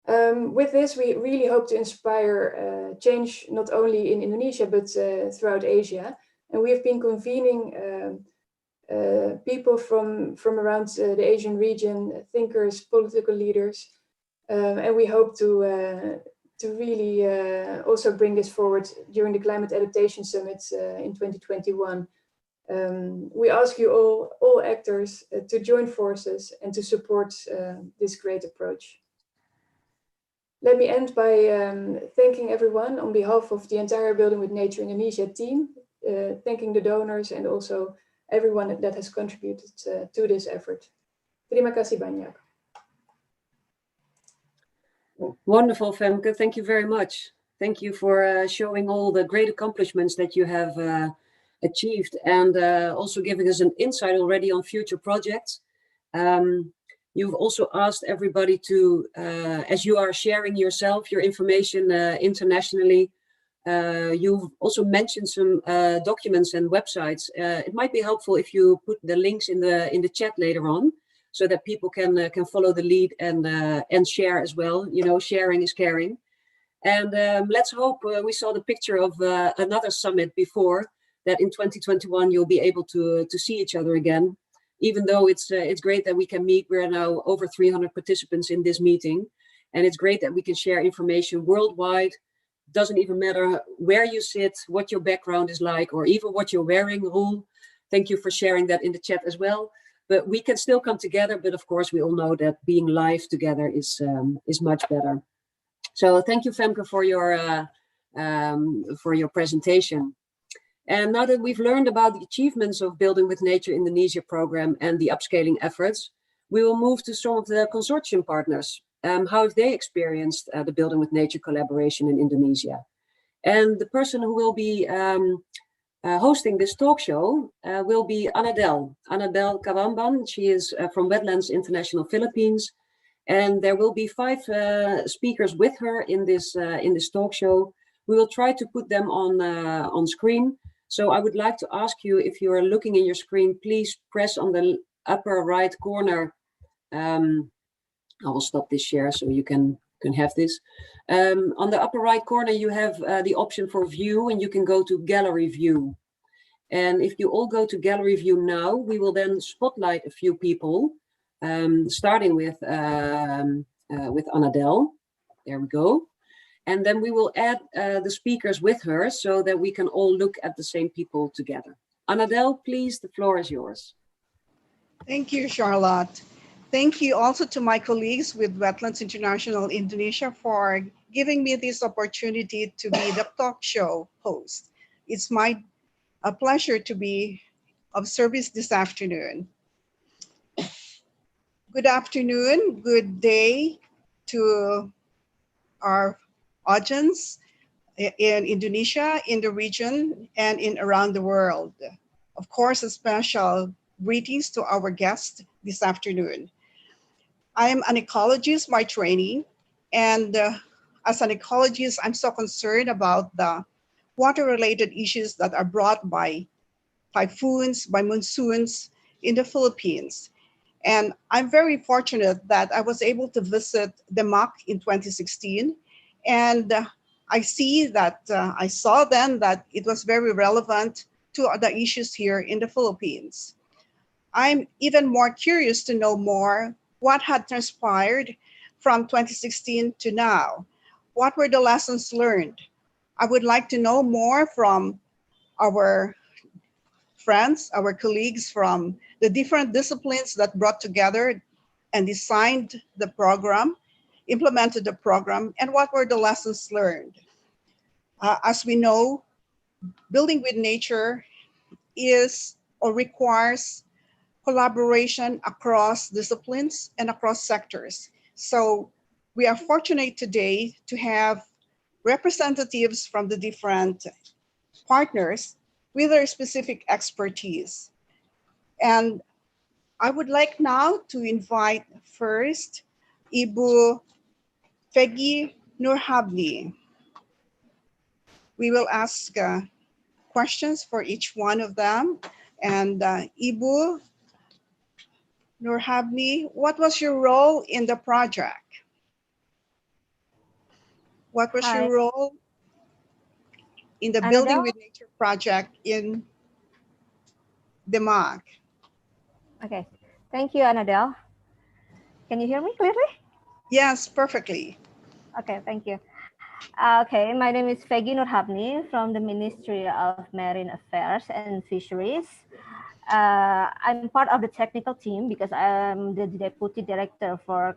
With this, we really hope to inspire change not only in Indonesia, but throughout Asia. And we have been convening people from around the Asian region, thinkers, political leaders, and we hope to really also bring this forward during the Climate Adaptation Summit in 2021. We ask you all actors to join forces and to support this great approach. Let me end by thanking everyone on behalf of the entire Building with Nature Indonesia team, thanking the donors and also everyone that has contributed to this effort. Terima kasih banyak. Wonderful, Femke. Thank you very much. Thank you for showing all the great accomplishments that you have achieved, and also giving us an insight already on future projects. You've also asked everybody to, as you are sharing yourself, your information internationally, you've also mentioned some documents and websites. It might be helpful if you put the links in the chat later on, so that people can follow the lead and share as well. You know, sharing is caring. And let's hope, we saw the picture of another summit before, that in 2021 you'll be able to see each other again. Even though it's great that we can meet. We're now over 300 participants in this meeting, and it's great that we can share information worldwide. Doesn't even matter where you sit, what your background is like, or even what you're wearing. Roel, thank you for sharing that in the chat as well. But we can still come together. But of course, we all know that being live together is much better. So thank you, Femke, for your presentation. And now that we've learned about the achievements of Building with Nature Indonesia program and the upscaling efforts, we will move to some of the consortium partners. How have they experienced the Building with Nature collaboration in Indonesia? And the person who will be hosting this talk show will be Anabel Kawamban. She is from Wetlands International Philippines. And there will be 5 speakers with her in this talk show. We will try to put them on screen. So I would like to ask you, if you are looking in your screen, please press on the upper right corner. I will stop this share so you can have this. On the upper right corner, you have the option for view, and you can go to gallery view. And if you all go to gallery view now, we will then spotlight a few people, starting with Anabel. There we go. And then we will add the speakers with her so that we can all look at the same people together. Anabel, please, the floor is yours. Thank you, Charlotte. Thank you also to my colleagues with Wetlands International Indonesia for giving me this opportunity to be the talk show host. It's a pleasure to be of service this afternoon. Good afternoon, good day to our audience in Indonesia, in the region, and around the world. Of course, a special greetings to our guest this afternoon. I am an ecologist by training, and as an ecologist, I'm so concerned about the water-related issues that are brought by typhoons, by monsoons in the Philippines. And I'm very fortunate that I was able to visit the MAC in 2016. And I saw then that it was very relevant to the issues here in the Philippines. I'm even more curious to know more what had transpired from 2016 to now. What were the lessons learned? I would like to know more from our friends, our colleagues from the different disciplines that brought together and designed the program. implemented the program, and what were the lessons learned? As we know, building with nature is or requires collaboration across disciplines and across sectors. So we are fortunate today to have representatives from the different partners with their specific expertise. And I would like now to invite first Ibu Fegi Nurhabni. We will ask questions for each one of them. And Ibu Nurhabni, what was your role in the project? What was Hi. your role in the Annabelle? Building with Nature project in Demak? Okay, thank you, Annabelle. Can you hear me clearly? Yes, perfectly. Okay, thank you. Okay, my name is Fegi Nurhabni from the Ministry of Marine Affairs and Fisheries. I'm part of the technical team because I'm the Deputy Director for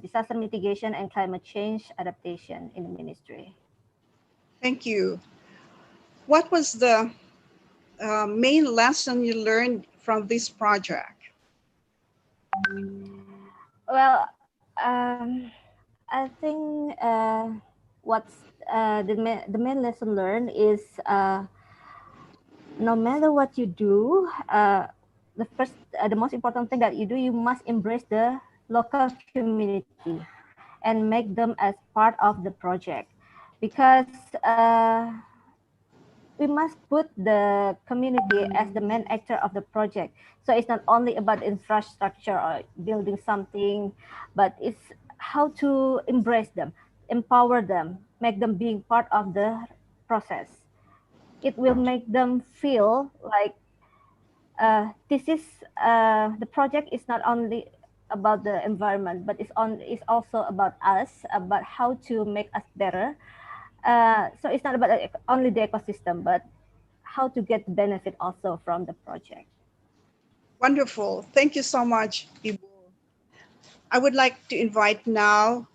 Disaster Mitigation and Climate Change Adaptation in the Ministry. Thank you. What was the main lesson you learned from this project? Well, I think what's the main lesson learned is no matter what you do, the most important thing that you do, you must embrace the local community and make them as part of the project, because we must put the community as the main actor of the project. So it's not only about infrastructure or building something, but it's how to embrace them, empower them, make them being part of the process. It will make them feel like the project is not only about the environment, but it's also about us, about how to make us better. So it's not about only the ecosystem, but how to get the benefit also from the project. Wonderful. Thank you so much, Ibu. I would like to invite now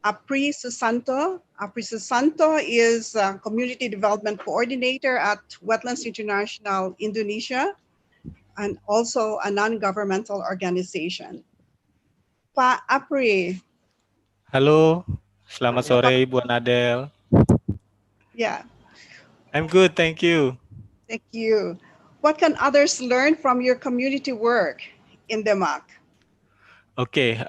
Apri Susanto. Apri Susanto is a Community Development Coordinator at Wetlands International Indonesia and also a non-governmental organization. Pak Apri. Halo, selamat sore Ibu Anadel. Yeah. I'm good, thank you. Thank you. What can others learn from your community work in Demak? Okay,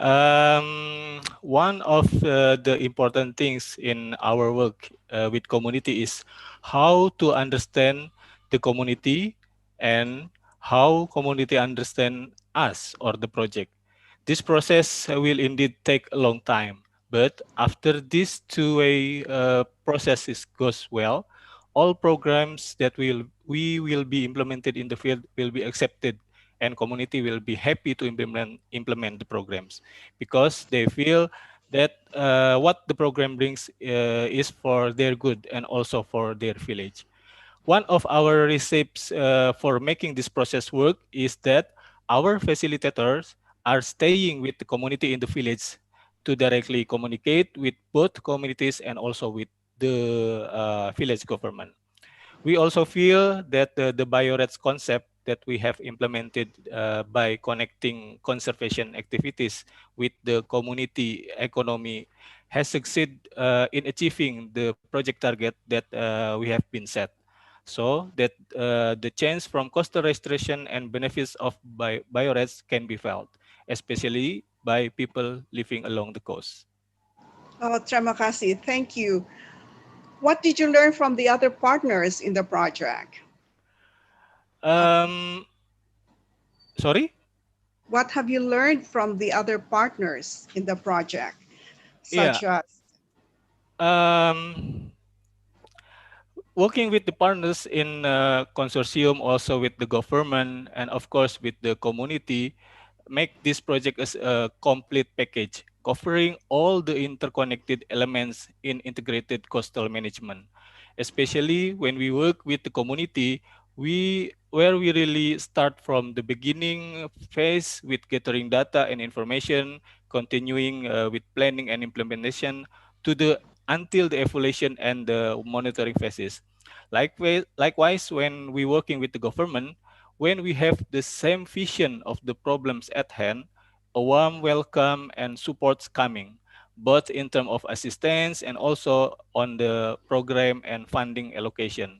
one of the important things in our work with community is how to understand the community and how community understand us or the project. This process will indeed take a long time, but after this two-way process goes well, all programs that we will be implemented in the field will be accepted, and community will be happy to implement the programs because they feel that what the program brings is for their good and also for their village. One of our recipes for making this process work is that our facilitators are staying with the community in the village to directly communicate with both communities and also with the village government. We also feel that the BioREDS concept that we have implemented by connecting conservation activities with the community economy has succeeded in achieving the project target that we have been set. So that the change from coastal restoration and benefits of BioREDS can be felt, especially by people living along the coast. Oh, terima kasih. Thank you. What did you learn from the other partners in the project? Sorry? What have you learned from the other partners in the project, such as? Working with the partners in consortium, also with the government, and of course with the community, make this project as a complete package, covering all the interconnected elements in integrated coastal management. Especially when we work with the community, where we really start from the beginning phase with gathering data and information, continuing with planning and implementation until the evaluation and the monitoring phases. Likewise, when we working with the government, when we have the same vision of the problems at hand, a warm welcome and support's coming, both in terms of assistance and also on the program and funding allocation.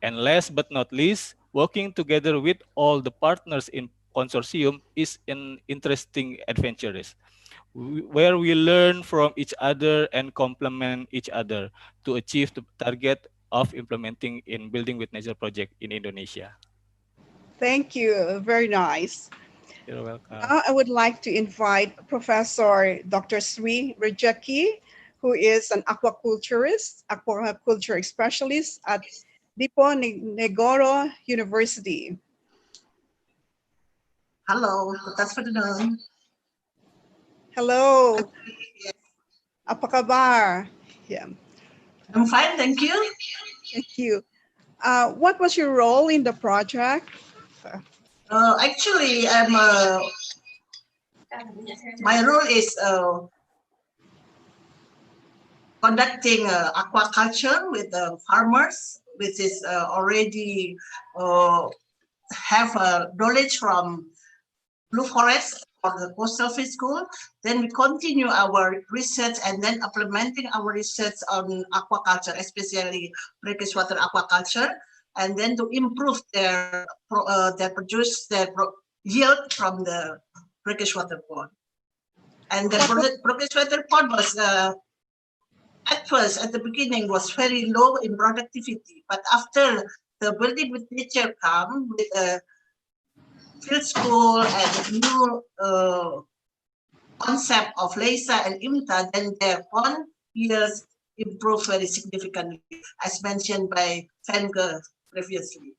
And last but not least, working together with all the partners in consortium is an interesting adventure, where we learn from each other and complement each other to achieve the target of implementing in Building with Nature project in Indonesia. Thank you. Very nice. You're welcome. Now I would like to invite Professor Dr. Sri Rejeki, who is an aquaculturist, aquaculture specialist at Diponegoro University. Hello, good afternoon. Hello. Apa kabar? Yeah. I'm fine, thank you. Thank you. What was your role in the project? Actually, my role is conducting aquaculture with the farmers, which is already have knowledge from Blue Forest or the coastal fish school. Then we continue our research and then implementing our research on aquaculture, especially brackish water aquaculture, and then to improve their yield from the brackish water pond. And the brackish water pond was at first, at the beginning, was very low in productivity, but after the Building with Nature come with a field school and new concept of LEISA and IMTA, then their pond yields improve very significantly, as mentioned by Fenke previously.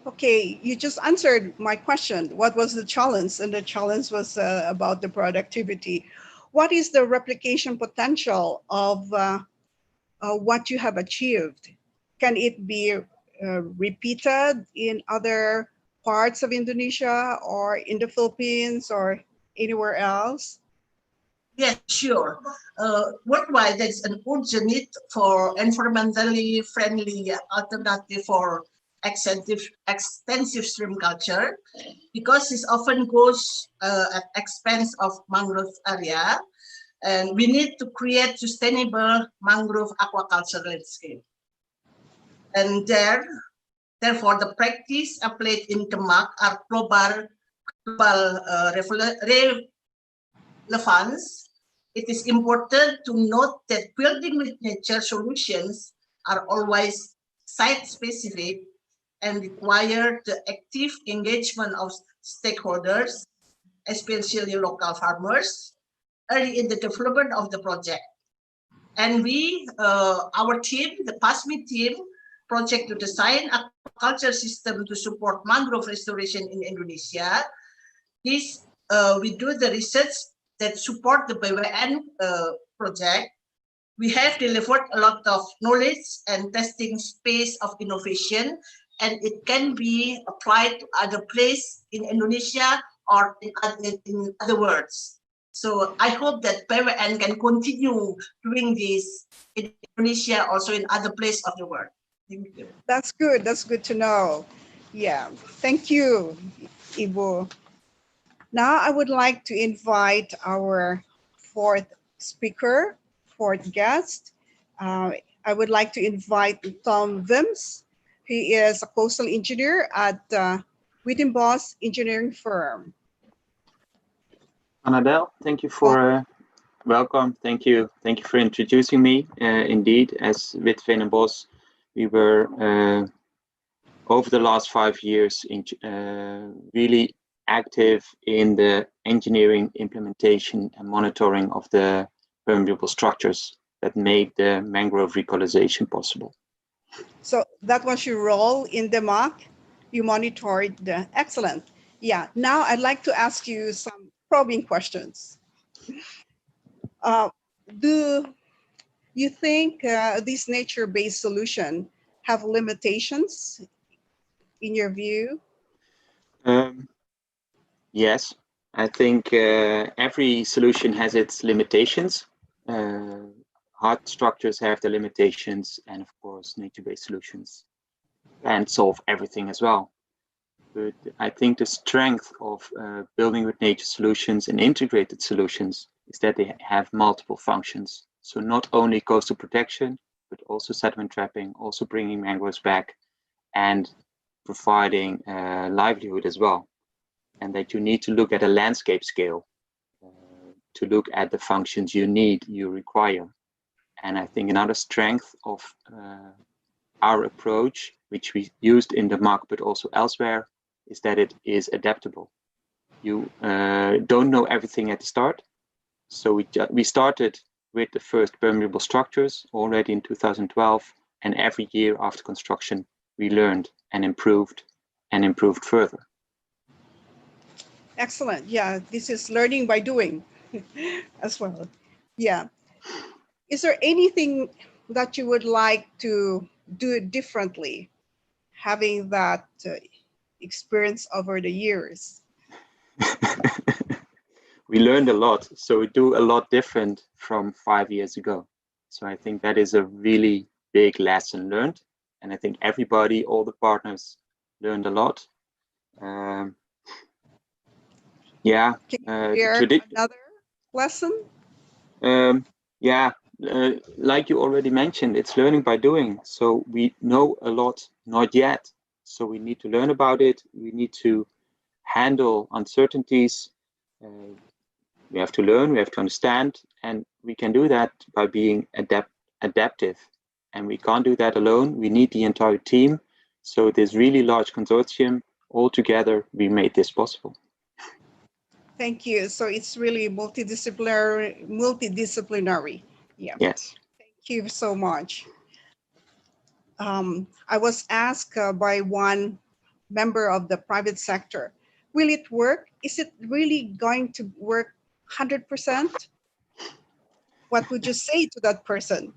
Okay, you just answered my question. What was the challenge? And the challenge was about the productivity. What is the replication potential of what you have achieved? Can it be repeated in other parts of Indonesia or in the Philippines or anywhere else? Yes, sure. Worldwide, there's an urgent need for environmentally friendly alternative for extensive stream culture, because it often goes at expense of mangrove area, and we need to create sustainable mangrove aquaculture landscape. And therefore, the practice applied in Demak are global relevance. It is important to note that Building with Nature solutions are always site-specific and require the active engagement of stakeholders, especially local farmers, early in the development of the project. And we, our team, the PASMI team, project to design a aquaculture system to support mangrove restoration in Indonesia. This, we do the research that support the BWN project. We have delivered a lot of knowledge and testing space of innovation, and it can be applied to other places in Indonesia or in other worlds. So I hope that BWN can continue doing this in Indonesia, also in other places of the world. Thank you. That's good. That's good to know. Yeah. Thank you, Ibu. Now I would like to invite our fourth guest. I would like to invite Tom Wims. He is a coastal engineer at Wittenbos engineering firm. Annabelle, thank you for welcome. Thank you for introducing me. Indeed, as with Wittenbos, we were over the last 5 years really active in the engineering, implementation, and monitoring of the permeable structures that made the mangrove recolonization possible. So that was your role in Demak. You monitored the excellent. Yeah. Now I'd like to ask you some probing questions. Do you think these nature-based solutions have limitations in your view? Yes, I think every solution has its limitations. Hard structures have the limitations, and of course, nature-based solutions can't solve everything as well. But I think the strength of building with nature solutions and integrated solutions is that they have multiple functions. So not only coastal protection, but also sediment trapping, also bringing mangroves back, and providing livelihood as well. And that you need to look at a landscape scale to look at the functions you require. And I think another strength of our approach, which we used in the MAC but also elsewhere, is that it is adaptable. You don't know everything at the start. So we started with the first permeable structures already in 2012, and every year after construction, we learned and improved further. Excellent. Yeah, this is learning by doing as well. Yeah. Is there anything that you would like to do differently, having that experience over the years? We learned a lot, so we do a lot different from 5 years ago. So I think that is a really big lesson learned. And I think everybody, all the partners learned a lot. Yeah. Can you share another lesson? Yeah, like you already mentioned, it's learning by doing. So we know a lot, not yet. So we need to learn about it. We need to handle uncertainties. We have to learn, we have to understand, and we can do that by being adaptive. And we can't do that alone. We need the entire team. So this really large consortium, all together, we made this possible. Thank you. So it's really multidisciplinary. Yeah. Yes. Thank you so much. I was asked by one member of the private sector, will it work? Is it really going to work 100%? What would you say to that person?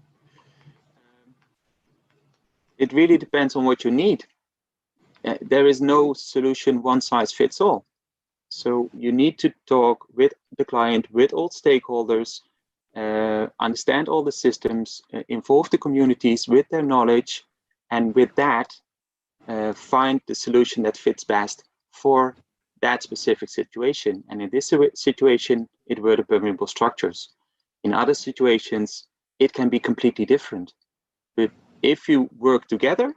It really depends on what you need. There is no solution one size fits all. So you need to talk with the client, with all stakeholders, understand all the systems, involve the communities with their knowledge, and with that, find the solution that fits best for that specific situation. And in this situation, it were the permeable structures. In other situations, it can be completely different. But if you work together,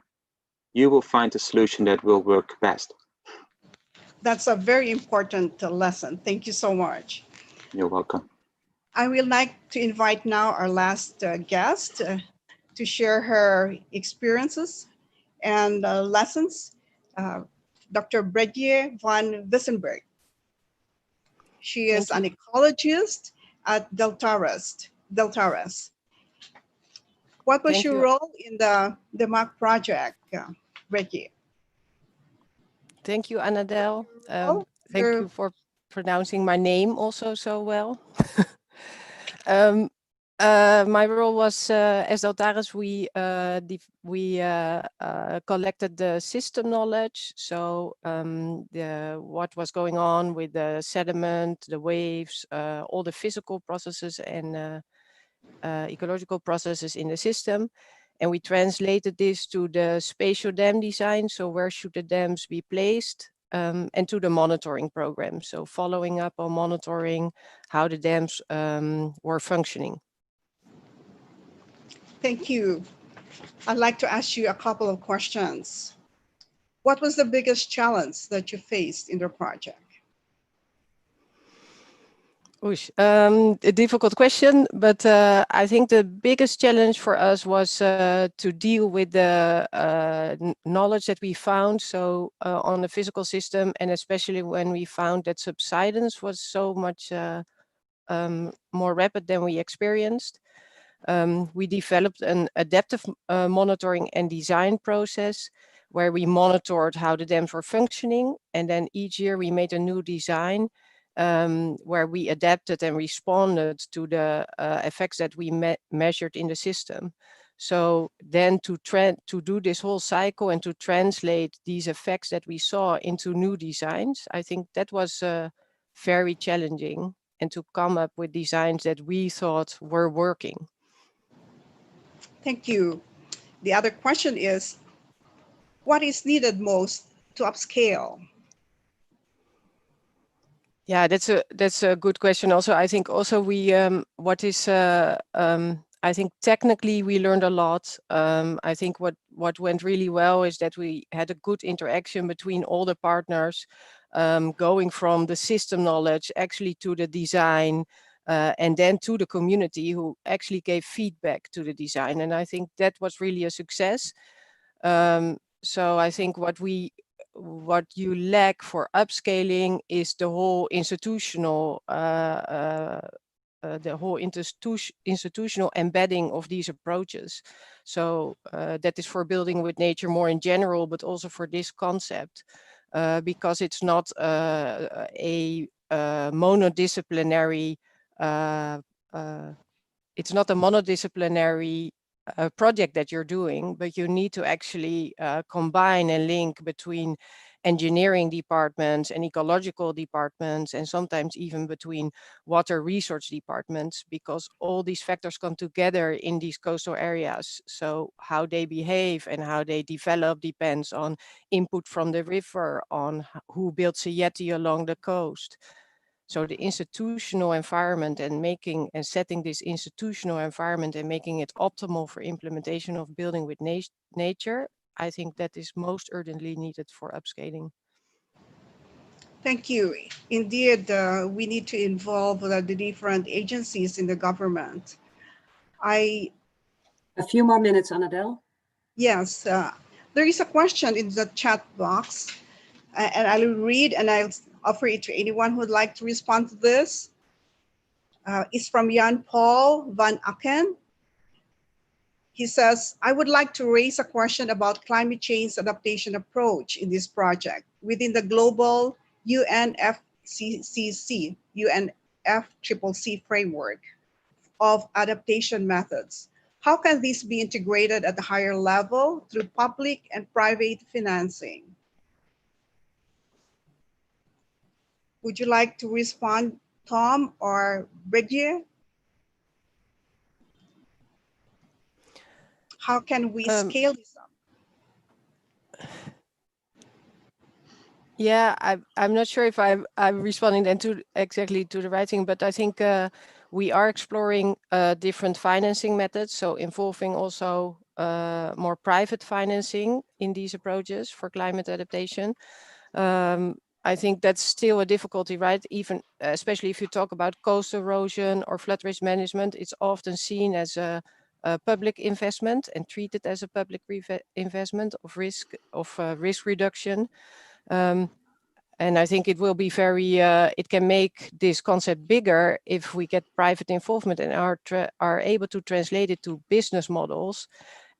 you will find a solution that will work best. That's a very important lesson. Thank you so much. You're welcome. I would like to invite now our last guest to share her experiences and lessons, Dr. Bredje van Wissenberg. She is an ecologist at Deltares. What was your role in the MAC project, Bredje? Thank you, Annadel. Thank you for pronouncing my name also so well. My role was as Deltares, we collected the system knowledge. So what was going on with the sediment, the waves, all the physical processes and ecological processes in the system. And we translated this to the spatial dam design. So where should the dams be placed? And to the monitoring program. So following up on monitoring how the dams were functioning. Thank you. I'd like to ask you a couple of questions. What was the biggest challenge that you faced in the project? A difficult question, but I think the biggest challenge for us was to deal with the knowledge that we found. So on the physical system, and especially when we found that subsidence was so much more rapid than we experienced. We developed an adaptive monitoring and design process where we monitored how the dams were functioning. And then each year we made a new design where we adapted and responded to the effects that we measured in the system. So then to do this whole cycle and to translate these effects that we saw into new designs, I think that was very challenging and to come up with designs that we thought were working. Thank you. The other question is, what is needed most to upscale? Yeah, that's a good question. Also, I think also we I think technically we learned a lot. I think what went really well is that we had a good interaction between all the partners, going from the system knowledge actually to the design, and then to the community who actually gave feedback to the design. And I think that was really a success. So I think what you lack for upscaling is the whole institutional institutional embedding of these approaches. So that is for building with nature more in general, but also for this concept, because it's not a monodisciplinary project that you're doing, but you need to actually combine and link between engineering departments and ecological departments, and sometimes even between water resource departments, because all these factors come together in these coastal areas. So how they behave and how they develop depends on input from the river, on who builds a jetty along the coast. So the institutional environment and setting this institutional environment and making it optimal for implementation of building with nature, I think that is most urgently needed for upscaling. Thank you. Indeed, we need to involve the different agencies in the government. A few more minutes, Annabelle. Yes, there is a question in the chat box, and I'll read and I'll offer it to anyone who would like to respond to this. It's from Jan Paul van Aken. He says, I would like to raise a question about climate change adaptation approach in this project within the global UNFCCC framework of adaptation methods. How can this be integrated at a higher level through public and private financing? Would you like to respond, Tom or Brigitte? How can we scale this up? Yeah, I'm not sure if I'm responding then exactly to the right thing, but I think we are exploring different financing methods, so involving also more private financing in these approaches for climate adaptation. I think that's still a difficulty, right? Even especially if you talk about coast erosion or flood risk management, it's often seen as a public investment and treated as a public investment of risk reduction. And I think it will be it can make this concept bigger if we get private involvement and are able to translate it to business models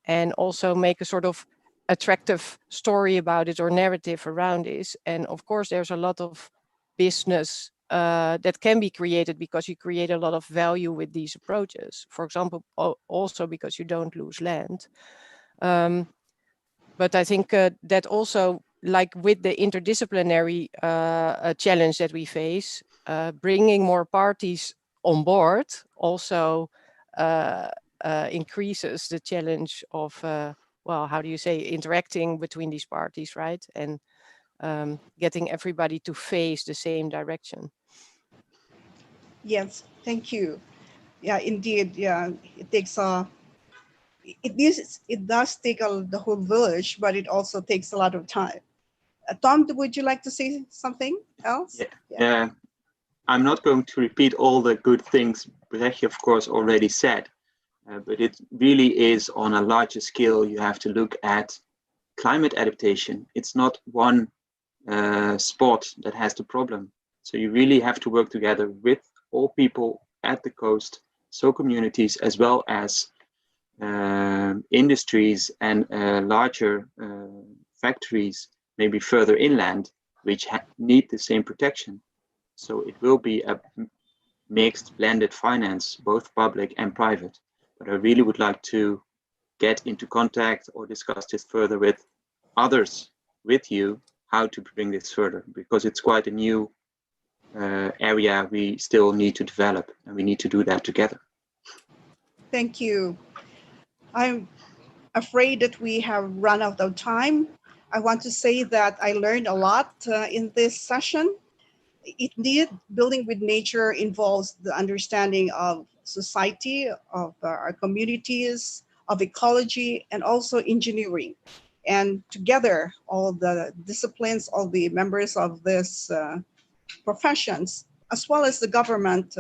and also make a sort of attractive story about it or narrative around this. And of course, there's a lot of business that can be created because you create a lot of value with these approaches. For example, also because you don't lose land. But I think that also, like with the interdisciplinary challenge that we face, bringing more parties on board also increases the challenge of, well, how do you say, interacting between these parties, right? And getting everybody to face the same direction. Yes, thank you. Yeah, indeed. Yeah, it takes it does take the whole village, but it also takes a lot of time. Tom, would you like to say something else? Yeah. I'm not going to repeat all the good things Brechtje, of course, already said, but it really is on a larger scale. You have to look at climate adaptation. It's not one spot that has the problem. So you really have to work together with all people at the coast, so communities as well as industries and larger factories, maybe further inland, which need the same protection. So it will be a mixed, blended finance, both public and private. But I really would like to get into contact or discuss this further with others, with you, how to bring this further, because it's quite a new area we still need to develop, and we need to do that together. Thank you. I'm afraid that we have run out of time. I want to say that I learned a lot in this session. Indeed, building with nature involves the understanding of society, of our communities, of ecology, and also engineering. And together, all the disciplines, all the members of this professions, as well as the government,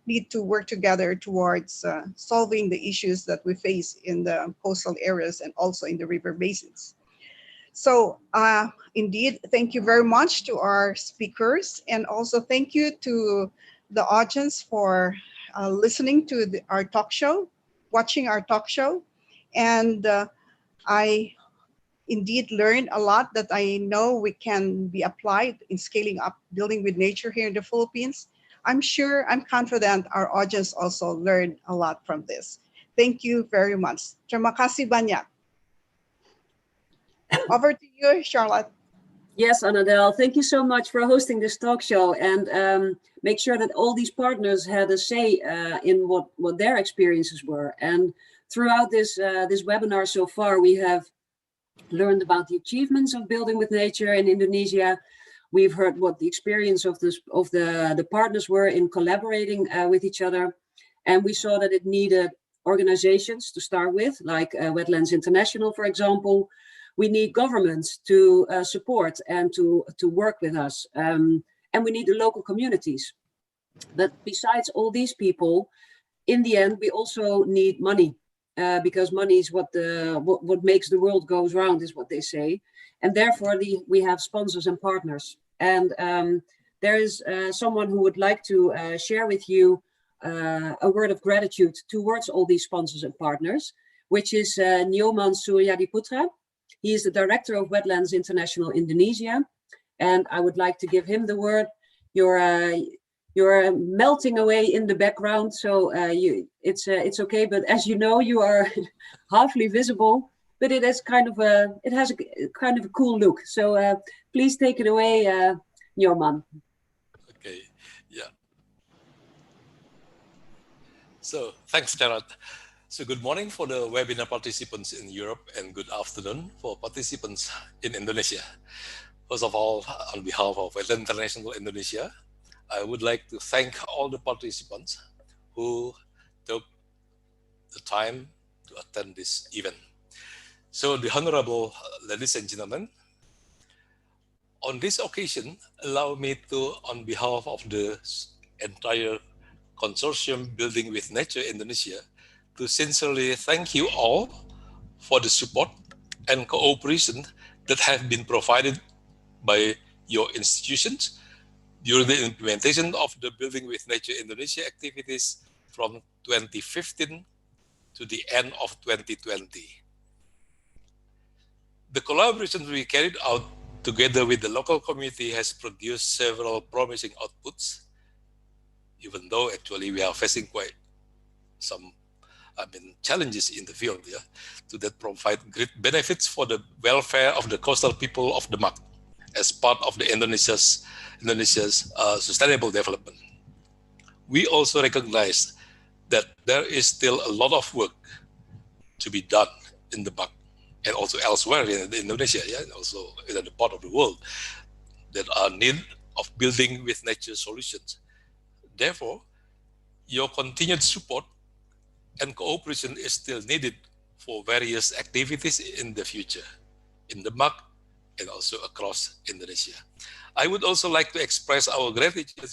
need to work together towards solving the issues that we face in the coastal areas and also in the river basins. So indeed, thank you very much to our speakers, and also thank you to the audience for listening to our talk show, watching our talk show. And I indeed learned a lot that I know we can be applied in scaling up building with nature here in the Philippines. I'm confident our audience also learned a lot from this. Thank you very much. Terima kasih banyak. Over to you, Charlotte. Yes, Annadelle, thank you so much for hosting this talk show, and make sure that all these partners had a say in what their experiences were. And throughout this webinar so far, we have learned about the achievements of building with nature in Indonesia. We've heard what the experience of the partners were in collaborating with each other. And we saw that it needed organizations to start with, like Wetlands International, for example. We need governments to support and to work with us. And we need the local communities. But besides all these people, in the end, we also need money. Because money is what makes the world goes round, is what they say. And therefore, we have sponsors and partners. And there is someone who would like to share with you a word of gratitude towards all these sponsors and partners, which is Nyoman Suryadiputra. He is the director of Wetlands International Indonesia. And I would like to give him the word. You're melting away in the background, so it's okay. But as you know, you are halfly visible, but it has a kind of a cool look. So please take it away, Nyoman. Okay, yeah. So thanks, Charlotte. So good morning for the webinar participants in Europe, and good afternoon for participants in Indonesia. First of all, on behalf of Wetlands International Indonesia, I would like to thank all the participants who took the time to attend this event. So the honorable ladies and gentlemen, on this occasion, allow me to, on behalf of the entire consortium Building with Nature Indonesia, to sincerely thank you all for the support and cooperation that have been provided by your institutions during the implementation of the Building with Nature Indonesia activities from 2015 to the end of 2020. The collaboration we carried out together with the local community has produced several promising outputs, even though actually we are facing quite some challenges in the field, to that provide great benefits for the welfare of the coastal people of the MAC as part of the Indonesia's sustainable development. We also recognize that there is still a lot of work to be done in the MAC and also elsewhere in Indonesia, and also in other part of the world, that are in need of building with nature solutions. Therefore, your continued support and cooperation is still needed for various activities in the future, in the MAC and also across Indonesia. I would also like to express our gratitude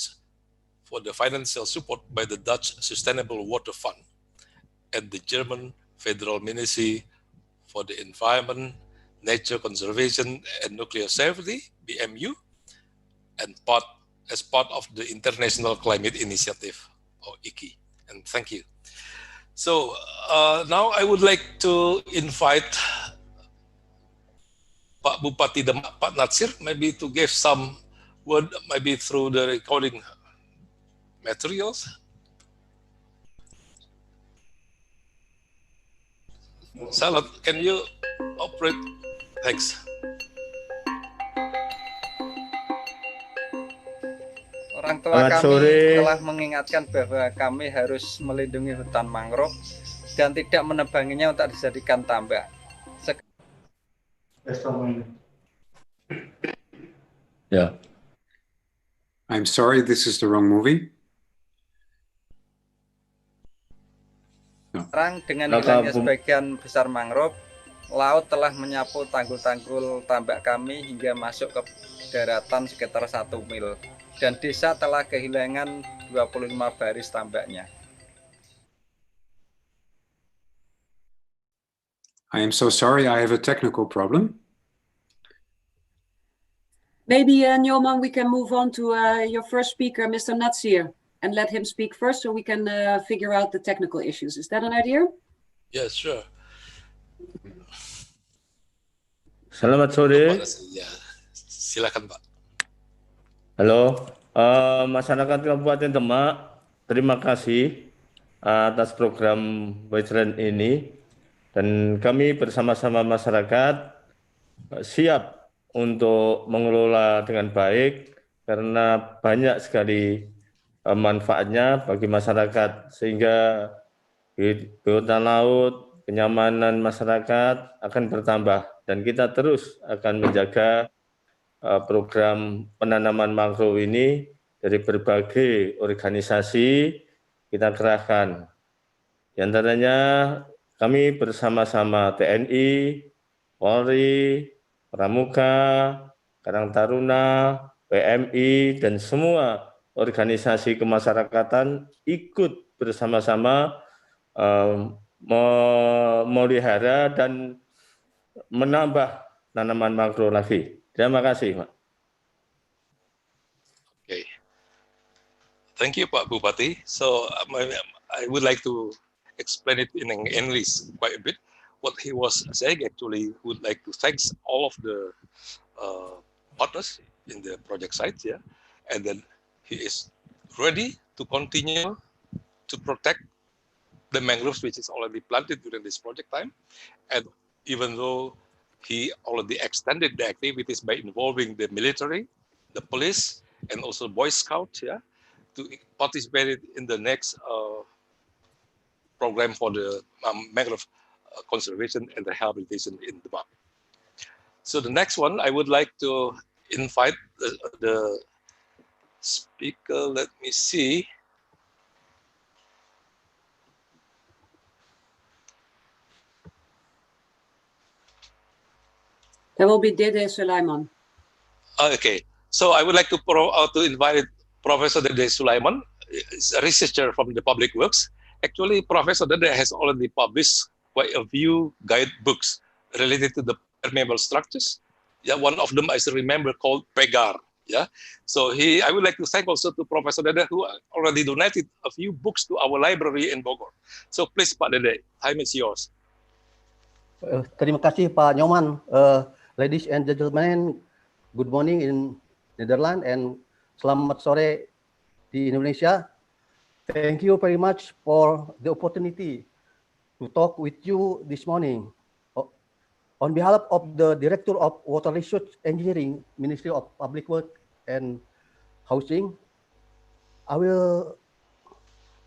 for the financial support by the Dutch Sustainable Water Fund and the German Federal Ministry for the Environment, Nature Conservation and Nuclear Safety, BMU, and as part of the International Climate Initiative, or ICI. And thank you. So now I would like to invite Pak Bupati Demak, Pak Natsir, maybe to give some word, maybe through the recording materials. Charlotte, can you operate? Thanks. Orang tua kami telah mengingatkan bahwa kami harus melindungi hutan mangrove dan tidak menebanginya untuk dijadikan tambak. Yeah. I'm sorry, this is the wrong movie. Sekarang dengan hilangnya sebagian besar mangrove, laut telah menyapu tanggul-tanggul tambak kami hingga masuk ke daratan sekitar 1 mil. Dan desa telah kehilangan 25 baris tambaknya. I am so sorry, I have a technical problem. Maybe, Nyoman, we can move on to your first speaker, Mr. Natsir, and let him speak first so we can figure out the technical issues. Is that an idea? Yes, sure. Selamat sore. Ya, silakan Pak. Halo, masyarakat Kabupaten Demak, terima kasih atas program Wetland ini. Dan kami bersama-sama masyarakat siap untuk mengelola dengan baik karena banyak sekali manfaatnya bagi masyarakat sehingga hutan laut, kenyamanan masyarakat akan bertambah dan kita terus akan menjaga program penanaman mangrove ini dari berbagai organisasi kita kerahkan. Di antaranya kami bersama-sama TNI, Polri, Pramuka, Karang Taruna, PMI, dan semua organisasi kemasyarakatan ikut bersama-sama memelihara dan menambah tanaman mangrove lagi. Terima kasih, Pak. Okay. Thank you, Pak Bupati. So I would like to explain it in English quite a bit. What he was saying actually would like to thank all of the partners in the project site, yeah, and then he is ready to continue to protect the mangroves which is already planted during this project time, and even though he already extended the activities by involving the military, the police, and also Boy Scouts, yeah, to participate in the next program for the mangrove conservation and rehabilitation in the park. So the next one, I would like to invite the speaker. Let me see. That will be Dede Sulaiman. Okay, so I would like to invite Professor Dede Sulaiman, a researcher from the Public Works. Actually, Professor Dede has already published quite a few guidebooks related to the permeable structures. Yeah, one of them I still remember called PEGAR. Yeah, so I would like to thank also to Professor Dede who already donated a few books to our library in Bogor. So please, Pak Dede, time is yours. Terima kasih Pak Nyoman. Ladies and gentlemen, good morning in Netherlands and selamat sore di Indonesia. Thank you very much for the opportunity to talk with you this morning. On behalf of the Director of Water Resource Engineering, Ministry of Public Works and Housing, I will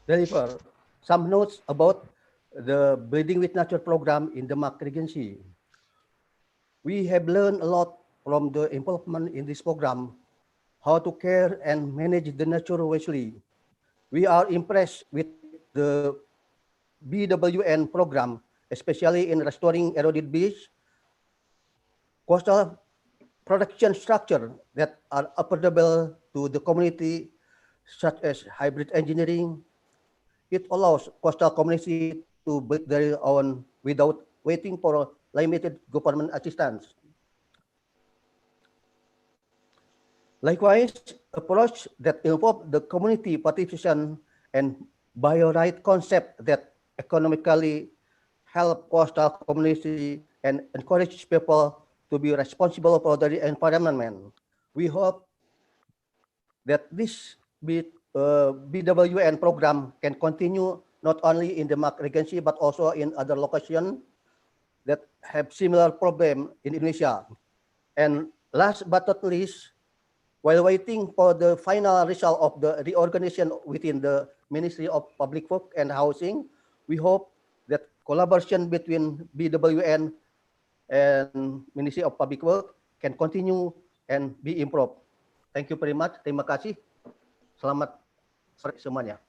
deliver some notes about the Building with Nature program in the Demak Regency. We have learned a lot from the involvement in this program, how to care and manage the nature wisely. We are impressed with the BWN program, especially in restoring eroded beach, coastal protection structure that are affordable to the community, such as hybrid engineering. It allows coastal community to build their own without waiting for limited government assistance. Likewise, approach that involve the community participation and bio-right concept that economically help coastal community and encourage people to be responsible for the environment. We hope that this BWN program can continue not only in the Demak Regency but also in other locations that have similar problem in Indonesia. And last but not least, While waiting for the final result of the reorganization within the Ministry of Public Works and Housing, we hope that collaboration between BWN and Ministry of Public Works can continue and be improved. Thank you very much. Terima kasih. Selamat sore semuanya.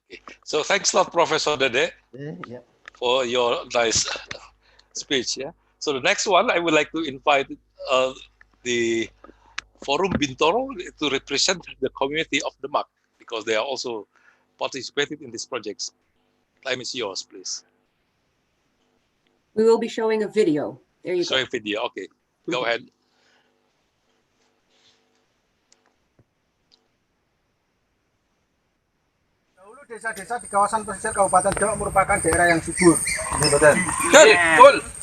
Okay. So thanks a lot, Professor Dede, for your nice speech. Yeah. So the next one, I would like to invite the Forum Bintoro to represent the community of Demak, because they are also participated in these projects. Time is yours, please. We will be showing a video. There you go. Showing video. Okay, go ahead. Desa-desa di kawasan pesisir Kabupaten Demak merupakan daerah yang subur,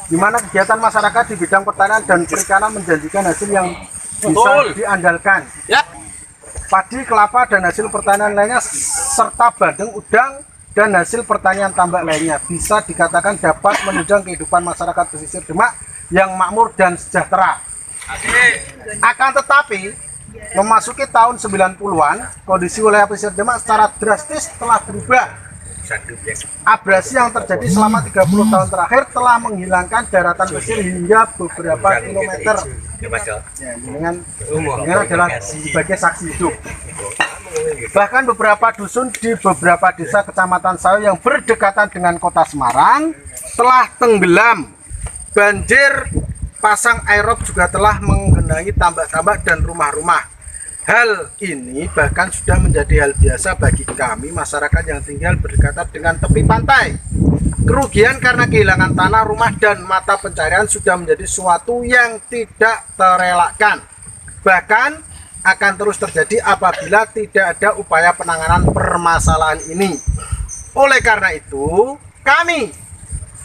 di mana kegiatan masyarakat di bidang pertanian dan perikanan menjanjikan hasil yang bisa diandalkan. Padi, kelapa, dan hasil pertanian lainnya serta bandeng, udang, dan hasil pertanian tambak lainnya bisa dikatakan dapat menunjang kehidupan masyarakat pesisir Demak yang makmur dan sejahtera. Akan tetapi memasuki tahun 90-an, kondisi wilayah pesisir Demak secara drastis telah berubah. Abrasi yang terjadi selama 30 tahun terakhir telah menghilangkan daratan pesisir hingga beberapa kilometer. Dengan adalah sebagai saksi hidup. Bahkan beberapa dusun di beberapa desa kecamatan Sayo yang berdekatan dengan kota Semarang telah tenggelam. Banjir pasang aerob juga telah menggenangi tambak-tambak dan rumah-rumah. Hal ini bahkan sudah menjadi hal biasa bagi kami masyarakat yang tinggal berdekatan dengan tepi pantai. Kerugian karena kehilangan tanah, rumah, dan mata pencaharian sudah menjadi suatu yang tidak terelakkan. Bahkan akan terus terjadi apabila tidak ada upaya penanganan permasalahan ini. Oleh karena itu, kami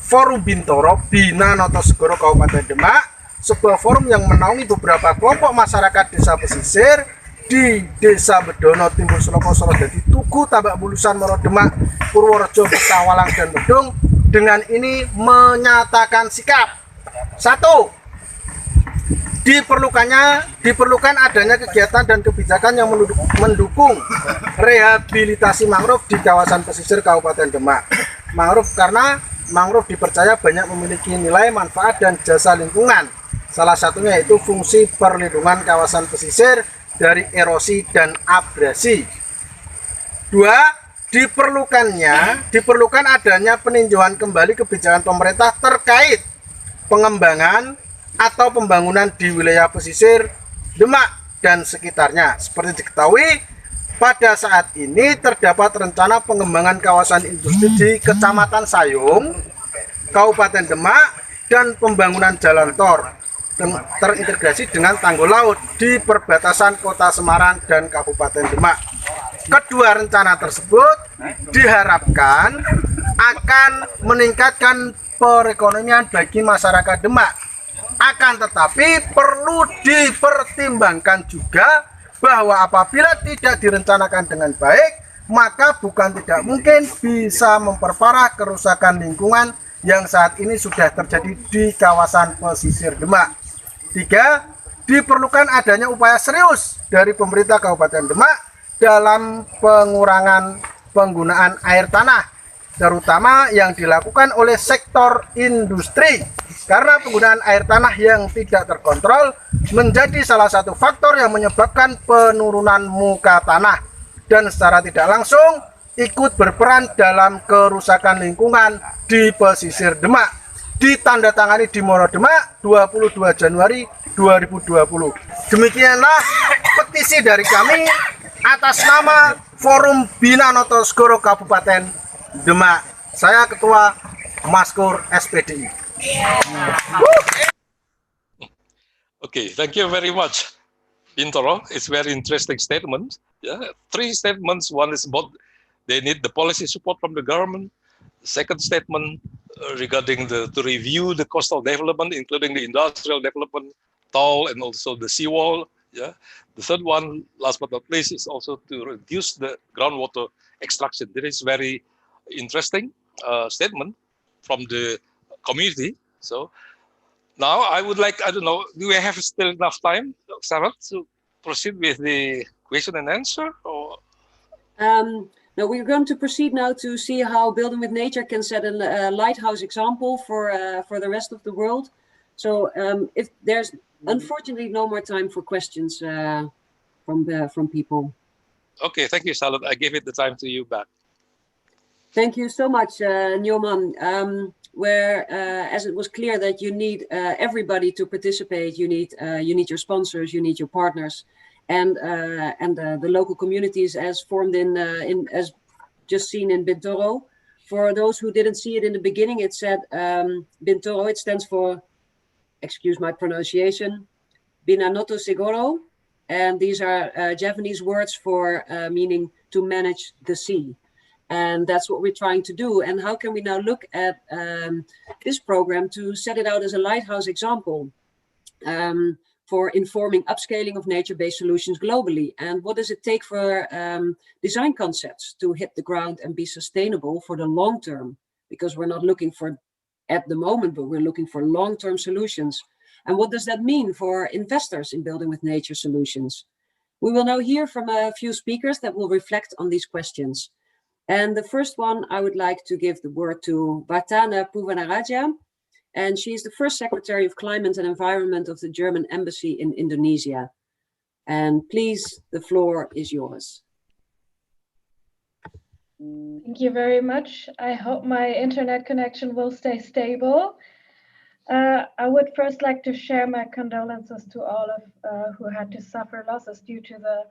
Forum Bintoro Bina Notosegoro Kabupaten Demak, sebuah forum yang menaungi beberapa kelompok masyarakat desa pesisir di Desa Bedono, Timbul Seloko, Sorojadi, Tugu, Tambak Bulusan, Moro Demak, Purworejo, Tawalang, dan Bedung dengan ini menyatakan sikap. 1. Diperlukan adanya kegiatan dan kebijakan yang mendukung rehabilitasi mangrove di kawasan pesisir Kabupaten Demak. Karena mangrove dipercaya banyak memiliki nilai, manfaat, dan jasa lingkungan. Salah satunya yaitu fungsi perlindungan kawasan pesisir dari erosi dan abrasi. 2. Diperlukan adanya peninjauan kembali kebijakan pemerintah terkait pengembangan atau pembangunan di wilayah pesisir Demak dan sekitarnya. Seperti diketahui, pada saat ini terdapat rencana pengembangan kawasan industri di Kecamatan Sayung, Kabupaten Demak, dan pembangunan jalan tol terintegrasi dengan tanggul laut di perbatasan Kota Semarang dan Kabupaten Demak. Kedua rencana tersebut diharapkan akan meningkatkan perekonomian bagi masyarakat Demak. Akan tetapi perlu dipertimbangkan juga bahwa apabila tidak direncanakan dengan baik, maka bukan tidak mungkin bisa memperparah kerusakan lingkungan yang saat ini sudah terjadi di kawasan pesisir Demak. 3. Diperlukan adanya upaya serius dari pemerintah Kabupaten Demak dalam pengurangan penggunaan air tanah, terutama yang dilakukan oleh sektor industri, karena penggunaan air tanah yang tidak terkontrol menjadi salah satu faktor yang menyebabkan penurunan muka tanah dan secara tidak langsung ikut berperan dalam kerusakan lingkungan di pesisir Demak. Ditandatangani di Moro Demak 22 Januari 2020. Demikianlah petisi dari kami atas nama Forum Bina Notosegoro Kabupaten Demak. Saya Ketua Maskur SPDI. Okay, thank you very much, Bintoro. It's very interesting statement. Yeah, 3 statements. One is about they need the policy support from the government. The second statement regarding to review the coastal development, including the industrial development, toll, and also the seawall. Yeah. The third one, last but not least, is also to reduce the groundwater extraction. This is very interesting statement from the community. So now I would like, I don't know, do we have still enough time, Sarah, proceed with the question and answer, or? No, we're going to proceed now to see how Building with Nature can set a lighthouse example for the rest of the world. So if there's unfortunately no more time for questions from people. Okay, thank you, Charlotte. I give it the time to you back. Thank you so much, Nyoman. As it was clear that you need everybody to participate, you need your sponsors, you need your partners, and the local communities as formed as just seen in Bintoro. For those who didn't see it in the beginning, it said Bintoro. It stands for, excuse my pronunciation, Binanoto Segoro, and these are Javanese words for meaning to manage the sea. And that's what we're trying to do. And how can we now look at this program to set it out as a lighthouse example for informing upscaling of nature-based solutions globally? And what does it take for design concepts to hit the ground and be sustainable for the long term? Because we're not looking for at the moment, but we're looking for long-term solutions. And what does that mean for investors in Building with Nature solutions? We will now hear from a few speakers that will reflect on these questions. And the first one, I would like to give the word to Vartana Puvanaraja, and she's the first Secretary of Climate and Environment of the German Embassy in Indonesia. And please, the floor is yours. Thank you very much. I hope my internet connection will stay stable. I would first like to share my condolences to all of who had to suffer losses due to the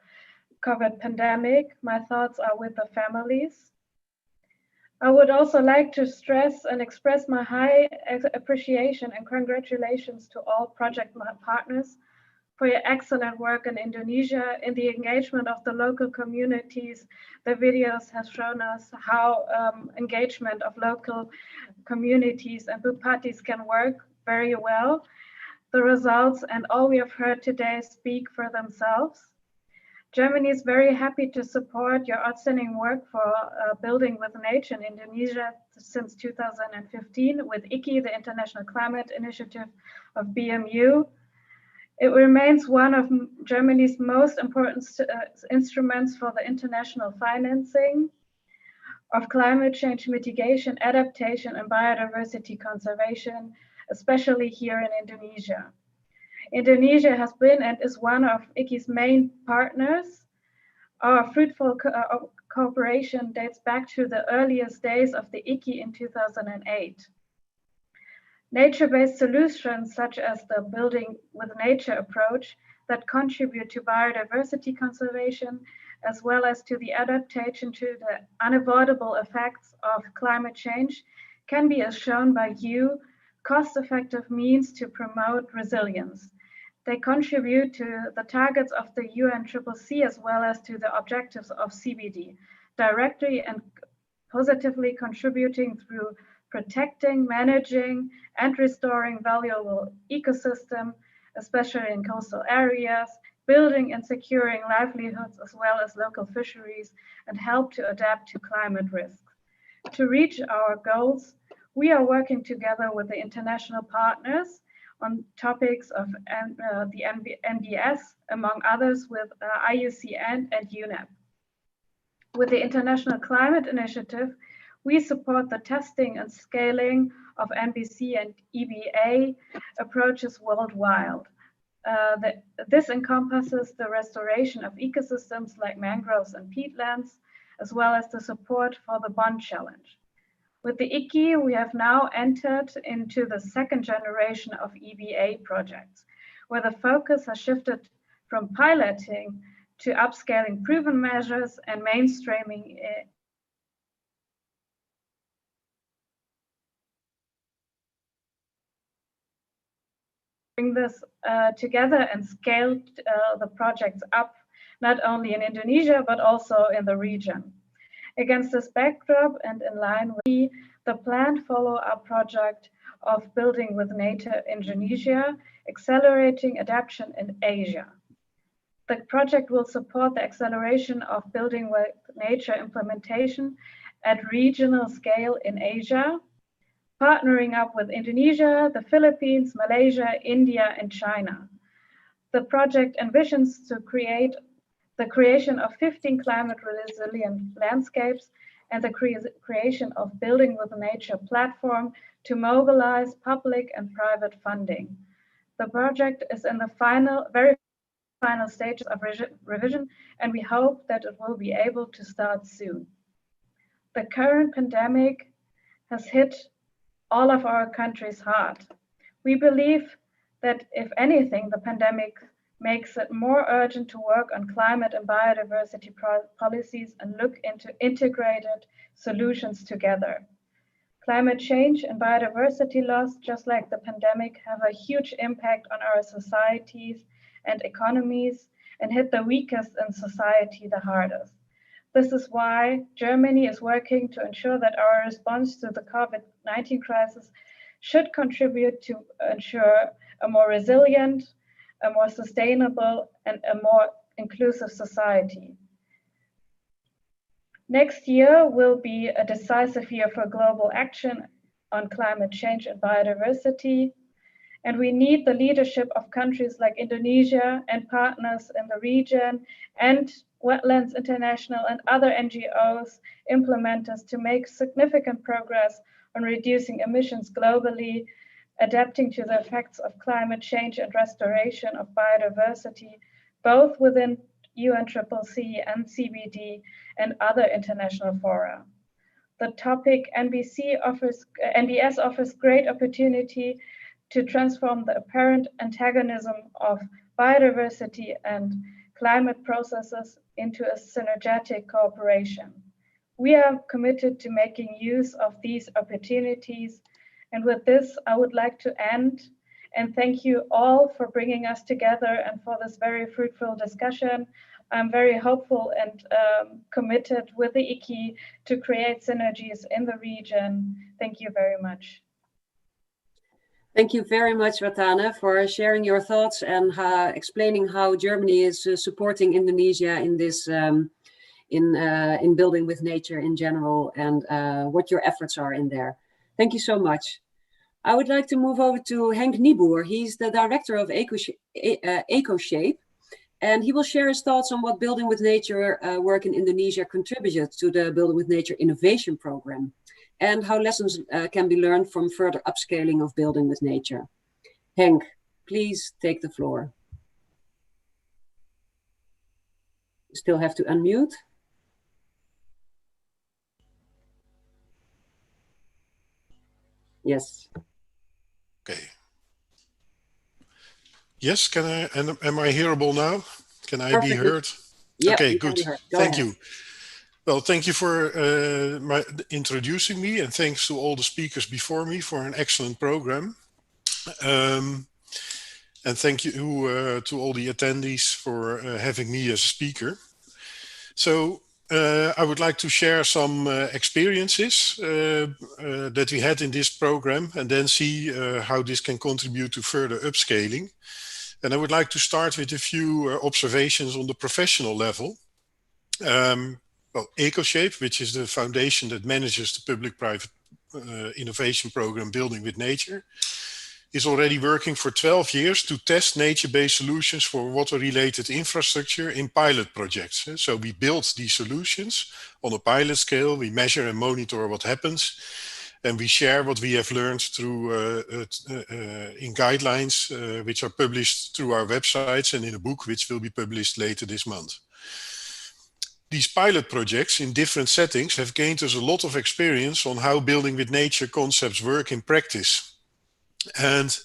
COVID pandemic. My thoughts are with the families. I would also like to stress and express my high appreciation and congratulations to all project partners for your excellent work in Indonesia in the engagement of the local communities. The videos have shown us how engagement of local communities and Bupatis can work very well. The results and all we have heard today speak for themselves. Germany is very happy to support your outstanding work for Building with Nature in Indonesia since 2015 with ICI, the International Climate Initiative of BMU. It remains one of Germany's most important instruments for the international financing of climate change mitigation, adaptation, and biodiversity conservation, especially here in Indonesia. Indonesia has been and is one of ICI's main partners. Our fruitful cooperation dates back to the earliest days of the ICI in 2008. Nature-based solutions such as the Building with Nature approach that contribute to biodiversity conservation as well as to the adaptation to the unavoidable effects of climate change can be, as shown by you, cost-effective means to promote resilience. They contribute to the targets of the UNCCC as well as to the objectives of CBD, directly and positively contributing through protecting, managing, and restoring valuable ecosystem, especially in coastal areas, building and securing livelihoods as well as local fisheries, and help to adapt to climate risks. To reach our goals, we are working together with the international partners on topics of the NBS, among others with IUCN and UNEP. With the International Climate Initiative, we support the testing and scaling of NBC and EBA approaches worldwide. This encompasses the restoration of ecosystems like mangroves and peatlands, as well as the support for the Bond Challenge. With the ICI, we have now entered into the second generation of EBA projects, where the focus has shifted from piloting to upscaling proven measures and mainstreaming bring this together and scale the projects up, not only in Indonesia, but also in the region. Against this backdrop and in line with the planned follow-up project of Building with Nature Indonesia, accelerating adaptation in Asia. The project will support the acceleration of Building with Nature implementation at regional scale in Asia, partnering up with Indonesia, the Philippines, Malaysia, India, and China. The project envisions to create the creation of 15 climate resilient landscapes and the creation of Building with Nature platform to mobilize public and private funding. The project is in the very final stages of revision, and we hope that it will be able to start soon. The current pandemic has hit all of our countries hard. We believe that if anything, the pandemic makes it more urgent to work on climate and biodiversity policies and look into integrated solutions together. Climate change and biodiversity loss, just like the pandemic, have a huge impact on our societies and economies and hit the weakest in society the hardest. This is why Germany is working to ensure that our response to the COVID-19 crisis should contribute to ensure a more resilient, a more sustainable, and a more inclusive society. Next year will be a decisive year for global action on climate change and biodiversity, and we need the leadership of countries like Indonesia and partners in the region and Wetlands International and other NGOs implementers to make significant progress on reducing emissions globally, adapting to the effects of climate change and restoration of biodiversity, both within UNCCC and CBD and other international fora. The topic NBS offers great opportunity to transform the apparent antagonism of biodiversity and climate processes into a synergetic cooperation. We are committed to making use of these opportunities. And with this, I would like to end and thank you all for bringing us together and for this very fruitful discussion. I'm very hopeful and committed with the ICI to create synergies in the region. Thank you very much. Thank you very much, Ratane, for sharing your thoughts and explaining how Germany is supporting Indonesia in this in building with nature in general and what your efforts are in there. Thank you so much. I would like to move over to Henk Nieboer. He's the director of EcoShape, and he will share his thoughts on what Building with Nature work in Indonesia contributed to the Building with Nature Innovation Program, and how lessons can be learned from further upscaling of Building with Nature. Henk, please take the floor. You still have to unmute. Yes. Okay. Yes, can I, and am I hearable now? Can I be heard? Yep, okay, good. Thank you. Well, thank you for introducing me, and thanks to all the speakers before me for an excellent program. And thank you to all the attendees for having me as a speaker. So I would like to share some experiences that we had in this program and then see how this can contribute to further upscaling. And I would like to start with a few observations on the professional level. Well, EcoShape, which is the foundation that manages the public-private innovation program Building with Nature, is already working for 12 years to test nature-based solutions for water-related infrastructure in pilot projects. So we build these solutions on a pilot scale, we measure and monitor what happens, and we share what we have learned through in guidelines which are published through our websites and in a book which will be published later this month. These pilot projects in different settings have gained us a lot of experience on how Building with Nature concepts work in practice. And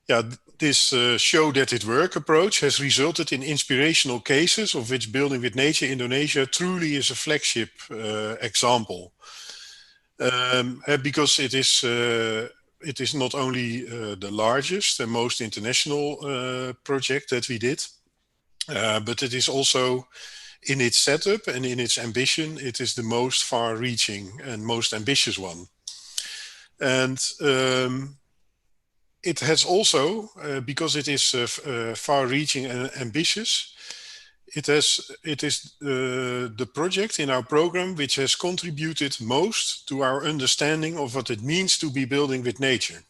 yeah, this show that it work approach has resulted in inspirational cases of which Building with Nature Indonesia truly is a flagship example. Because it is not only the largest and most international project that we did, but it is also in its setup and in its ambition, it is the most far-reaching and most ambitious one. And it has also, because it is far-reaching and ambitious, it is the project in our program which has contributed most to our understanding of what it means to be building with nature.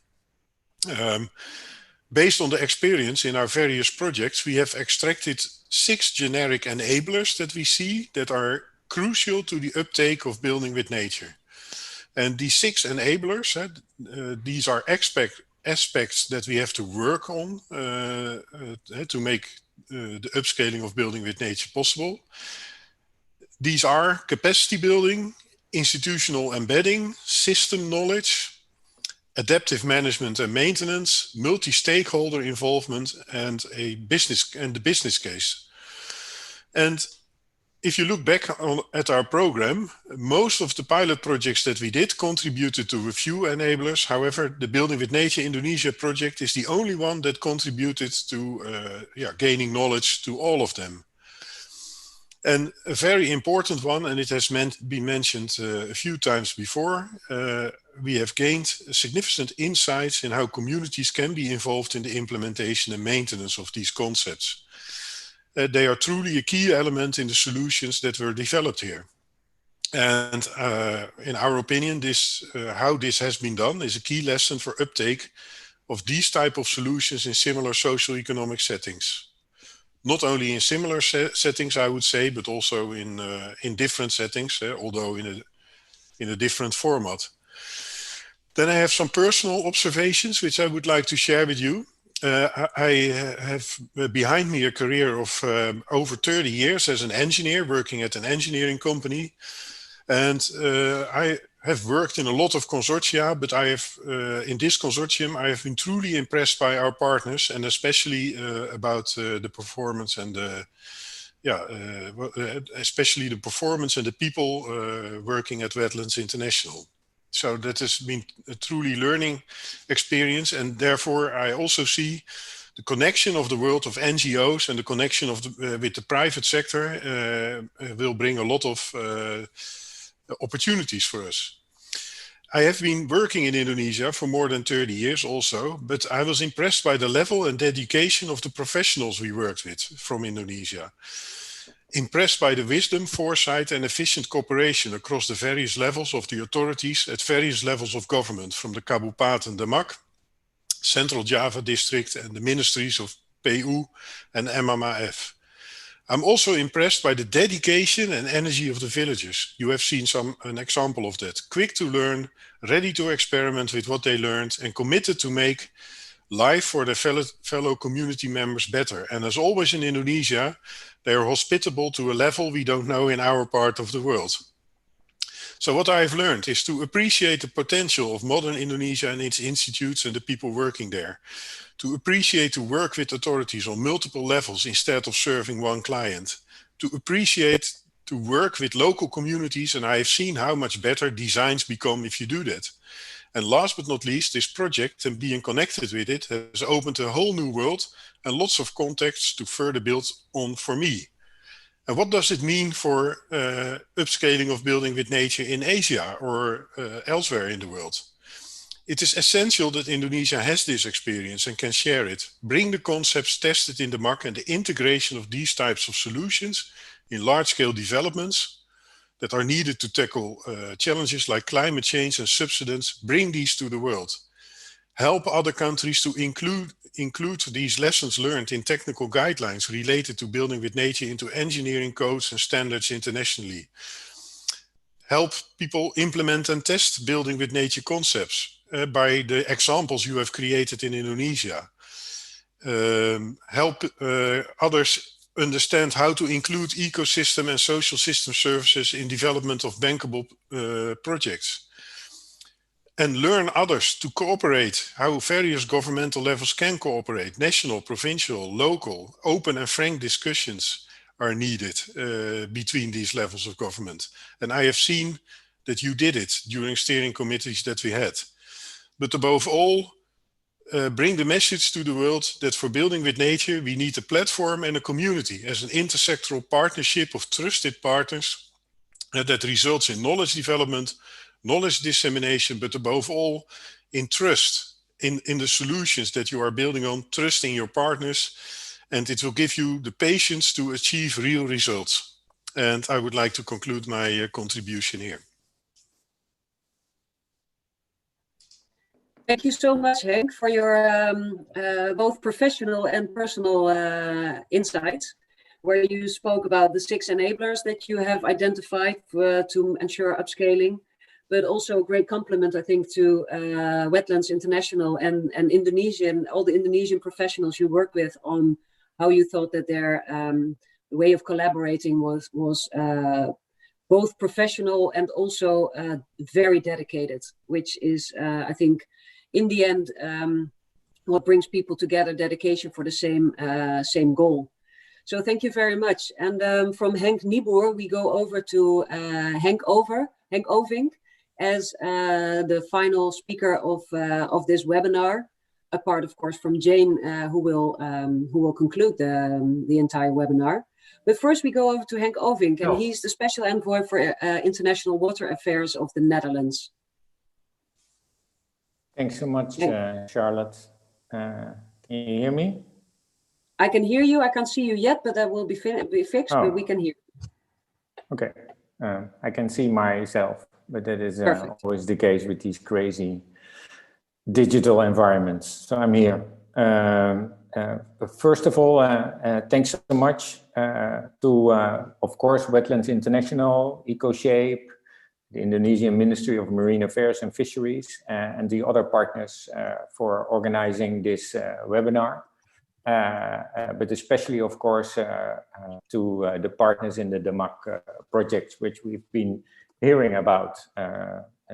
Based on the experience in our various projects, we have extracted 6 generic enablers that we see that are crucial to the uptake of building with nature. And these 6 enablers, these are aspects that we have to work on to make the upscaling of building with nature possible. These are capacity building, institutional embedding, system knowledge, adaptive management and maintenance, multi-stakeholder involvement, and the business case. And if you look back at our program, most of the pilot projects that we did contributed to a few enablers. However, the Building with Nature Indonesia project is the only one that contributed to gaining knowledge to all of them. And a very important one, and it has been mentioned a few times before, we have gained significant insights in how communities can be involved in the implementation and maintenance of these concepts. They are truly a key element in the solutions that were developed here. And in our opinion, how this has been done is a key lesson for uptake of these type of solutions in similar socio-economic settings. Not only in similar settings, I would say, but also in different settings, although in a different format. Then I have some personal observations which I would like to share with you. I have behind me a career of over 30 years as an engineer, working at an engineering company. And I have worked in a lot of consortia, but I have, in this consortium, I have been truly impressed by our partners, and especially about the performance and especially the performance and the people working at Wetlands International. So that has been a truly learning experience, and therefore I also see the connection of the world of NGOs and the connection of with the private sector will bring a lot of opportunities for us. I have been working in Indonesia for more than 30 years also, but I was impressed by the level and dedication of the professionals we worked with from Indonesia. Impressed by the wisdom, foresight, and efficient cooperation across the various levels of the authorities at various levels of government, from the Kabupaten Demak, Central Java District, and the ministries of PU and MMAF. I'm also impressed by the dedication and energy of the villagers. You have seen an example of that. Quick to learn, ready to experiment with what they learned, and committed to make life for their fellow community members better. And as always in Indonesia, they are hospitable to a level we don't know in our part of the world. So what I've learned is to appreciate the potential of modern Indonesia and its institutes and the people working there. To appreciate to work with authorities on multiple levels instead of serving one client. To appreciate to work with local communities, and I have seen how much better designs become if you do that. And last but not least, this project and being connected with it has opened a whole new world and lots of contacts to further build on for me. And what does it mean for upscaling of building with nature in Asia or elsewhere in the world? It is essential that Indonesia has this experience and can share it. Bring the concepts tested in the MAC and the integration of these types of solutions in large-scale developments that are needed to tackle challenges like climate change and subsidence. Bring these to the world. Help other countries to include these lessons learned in technical guidelines related to building with nature into engineering codes and standards internationally. Help people implement and test building with nature concepts by the examples you have created in Indonesia. Help others understand how to include ecosystem and social system services in development of bankable projects. And learn others to cooperate, how various governmental levels can cooperate. National, provincial, local, open and frank discussions are needed between these levels of government. And I have seen that you did it during steering committees that we had. But above all, bring the message to the world that for building with nature, we need a platform and a community as an intersectoral partnership of trusted partners that results in knowledge development, knowledge dissemination, but above all, in trust in the solutions that you are building on, trusting your partners, and it will give you the patience to achieve real results. And I would like to conclude my contribution here. Thank you so much, Henk, for your both professional and personal insights, where you spoke about the 6 enablers that you have identified to ensure upscaling, but also a great compliment, I think, to Wetlands International and Indonesian, all the Indonesian professionals you work with, on how you thought that their way of collaborating was both professional and also very dedicated, which is, I think, in the end, what brings people together, dedication for the same goal. So thank you very much. And from Henk Nieboer, we go over to Henk Ovink as the final speaker of this webinar, apart, of course, from Jane, who will conclude the entire webinar. But first, we go over to Henk Ovink, and he's the Special Envoy for International Water Affairs of the Netherlands. Thanks so much, Charlotte. Can you hear me? I can hear you. I can't see you yet, but that will be fixed, but we can hear you. Okay. I can see myself, but that is always the case with these crazy digital environments. So I'm here. First of all, thanks so much to, of course, Wetlands International, EcoShape, the Indonesian Ministry of Marine Affairs and Fisheries, and the other partners for organizing this webinar. But especially, of course, to the partners in the DAMAC project, which we've been hearing about.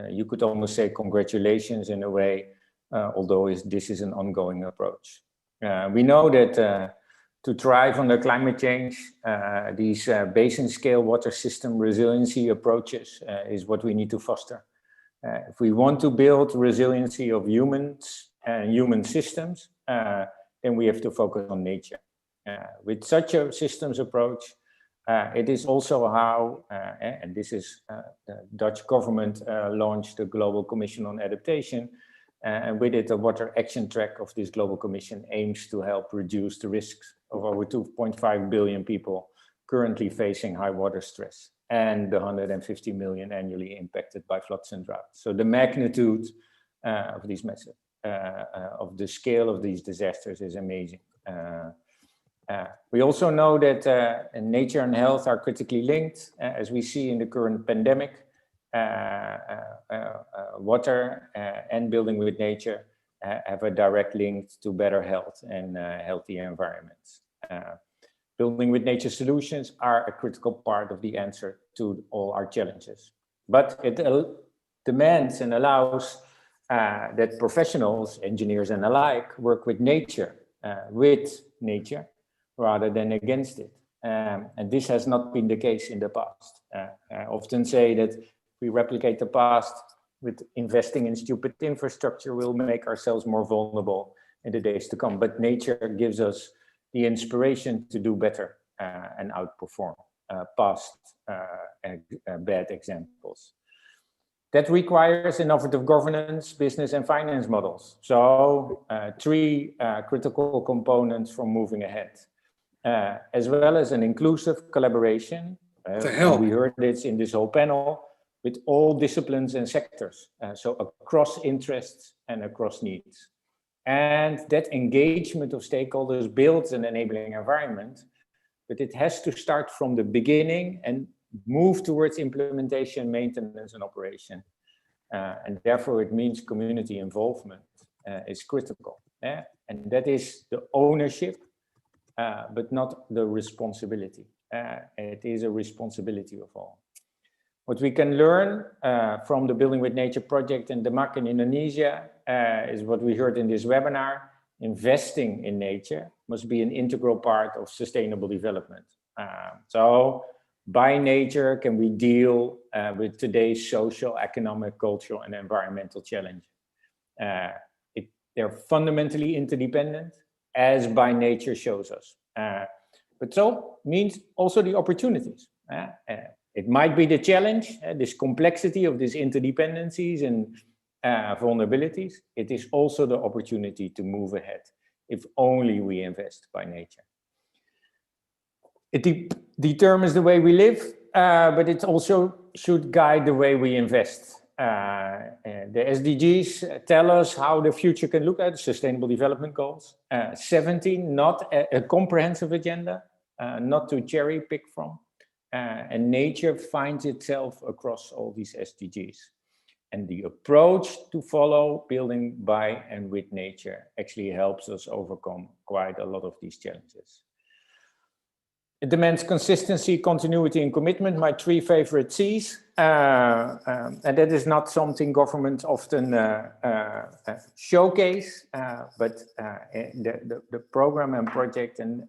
You could almost say congratulations in a way, although this is an ongoing approach. We know that to thrive under climate change, these basin scale water system resiliency approaches is what we need to foster. If we want to build resiliency of humans and human systems, then we have to focus on nature. With such a systems approach, it is also how, and this is the Dutch government launched the Global Commission on Adaptation, and with it, the water action track of this Global Commission aims to help reduce the risks of over 2.5 billion people currently facing high water stress and the 150 million annually impacted by floods and droughts. So the magnitude of these methods, of the scale of these disasters is amazing. We also know that nature and health are critically linked, as we see in the current pandemic. Water and building with nature have a direct link to better health and healthy environments. Building with nature solutions are a critical part of the answer to all our challenges. But it demands and allows that professionals, engineers and alike, work with nature rather than against it. And this has not been the case in the past. I often say that if we replicate the past with investing in stupid infrastructure, we'll make ourselves more vulnerable in the days to come. But nature gives us the inspiration to do better and outperform past bad examples. That requires innovative governance, business and finance models. So 3 critical components for moving ahead, as well as an inclusive collaboration. We heard this in this whole panel, with all disciplines and sectors, so across interests and across needs. And that engagement of stakeholders builds an enabling environment, but it has to start from the beginning and move towards implementation, maintenance and operation. And therefore it means community involvement is critical. And that is the ownership, but not the responsibility. It is a responsibility of all. What we can learn from the Building with Nature project in DAMAC in Indonesia is what we heard in this webinar. Investing in nature must be an integral part of sustainable development. So by nature, can we deal with today's social, economic, cultural, and environmental challenges? They're fundamentally interdependent, as by nature shows us. But so means also the opportunities. It might be the challenge, this complexity of these interdependencies and vulnerabilities. It is also the opportunity to move ahead, if only we invest by nature. It determines the way we live, but it also should guide the way we invest. The SDGs tell us how the future can look at Sustainable Development Goals. 17, not a comprehensive agenda, not to cherry pick from. And nature finds itself across all these SDGs. And the approach to follow building by and with nature actually helps us overcome quite a lot of these challenges. It demands consistency, continuity, and commitment, my 3 favorite C's. And that is not something governments often showcase, but the program and project and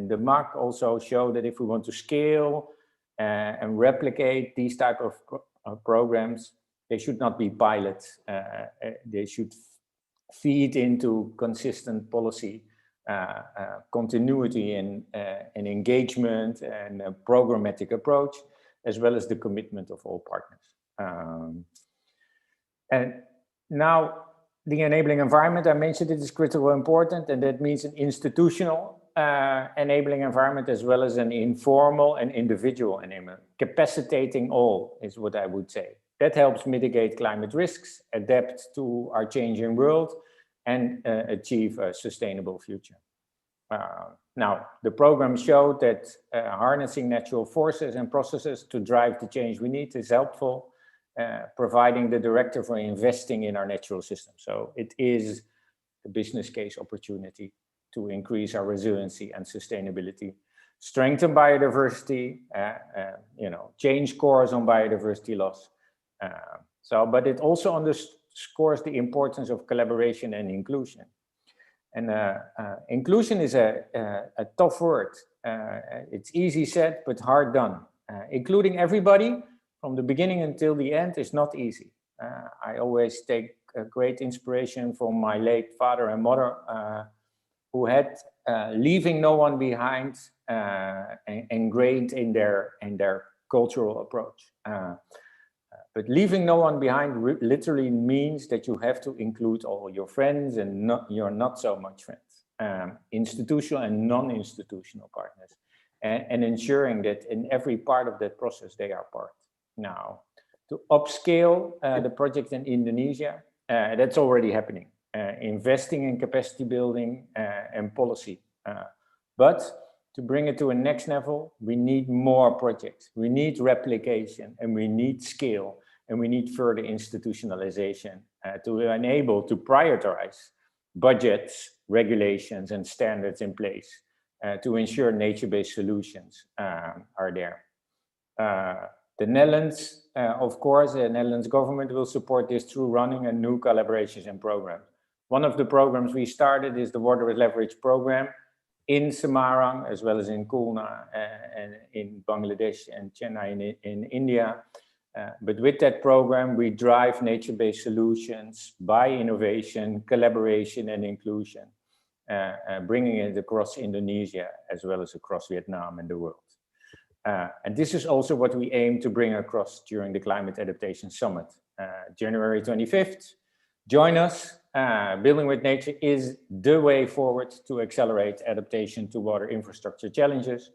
the MAC also show that if we want to scale and replicate these type of programs, they should not be pilots. They should feed into consistent policy, continuity and engagement and a programmatic approach, as well as the commitment of all partners. And now the enabling environment, I mentioned it is critically important, and that means an institutional enabling environment as well as an informal and individual enablement. Capacitating all is what I would say. That helps mitigate climate risks, adapt to our changing world, and achieve a sustainable future. Now, the program showed that harnessing natural forces and processes to drive the change we need is helpful, providing the directive for investing in our natural system. So it is a business case opportunity to increase our resiliency and sustainability, strengthen biodiversity, change course on biodiversity loss. But it also underscores the importance of collaboration and inclusion. And inclusion is a tough word. It's easy said, but hard done. Including everybody from the beginning until the end is not easy. I always take great inspiration from my late father and mother, who had leaving no one behind ingrained in their cultural approach. But leaving no one behind literally means that you have to include all your friends and your not so much friends, institutional and non-institutional partners, and ensuring that in every part of that process they are part. Now, to upscale the project in Indonesia, that's already happening, investing in capacity building and policy. But to bring it to a next level, we need more projects, we need replication, and we need scale, and we need further institutionalization to enable to prioritize budgets, regulations, and standards in place to ensure nature-based solutions are there. The Netherlands, of course, the Netherlands government will support this through running a new collaborations and programs. One of the programs we started is the Water with Leverage program in Semarang, as well as in Khulna and in Bangladesh and Chennai in India. But with that program, we drive nature-based solutions by innovation, collaboration, and inclusion, bringing it across Indonesia, as well as across Vietnam and the world. And this is also what we aim to bring across during the Climate Adaptation Summit, January 25th. Join us. Building with nature is the way forward to accelerate adaptation to water infrastructure challenges.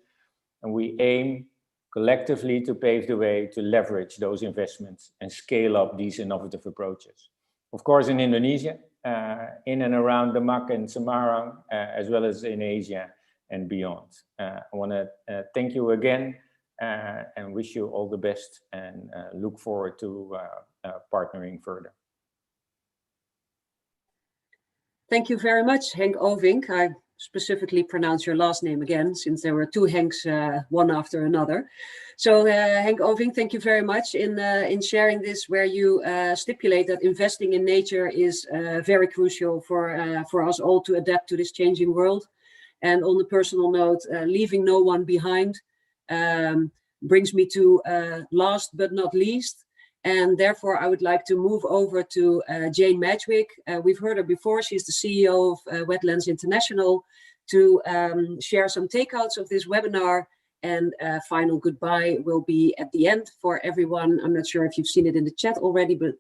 And we aim collectively to pave the way to leverage those investments and scale up these innovative approaches. Of course, in Indonesia, in and around the MAC and Semarang, as well as in Asia and beyond. I want to thank you again and wish you all the best, and look forward to partnering further. Thank you very much, Henk Ovink. I specifically pronounce your last name again, since there were 2 Henks, one after another. So Henk Ovink, thank you very much in sharing this, where you stipulate that investing in nature is very crucial for us all to adapt to this changing world. And on the personal note, leaving no one behind brings me to last but not least. And therefore, I would like to move over to Jane Madgwick. We've heard her before. She's the CEO of Wetlands International, to share some takeouts of this webinar. And final goodbye will be at the end for everyone. I'm not sure if you've seen it in the chat already, but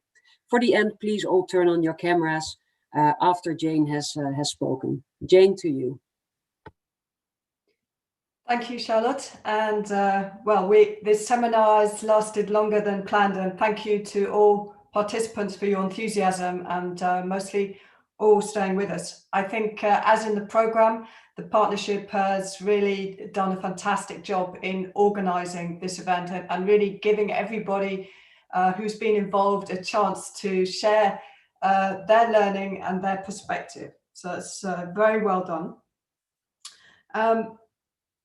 for the end, please all turn on your cameras after Jane has spoken. Jane, to you. Thank you, Charlotte. And well, this seminar has lasted longer than planned, and thank you to all participants for your enthusiasm and mostly all staying with us. I think as in the program, the partnership has really done a fantastic job in organizing this event and really giving everybody who's been involved a chance to share their learning and their perspective. So it's very well done.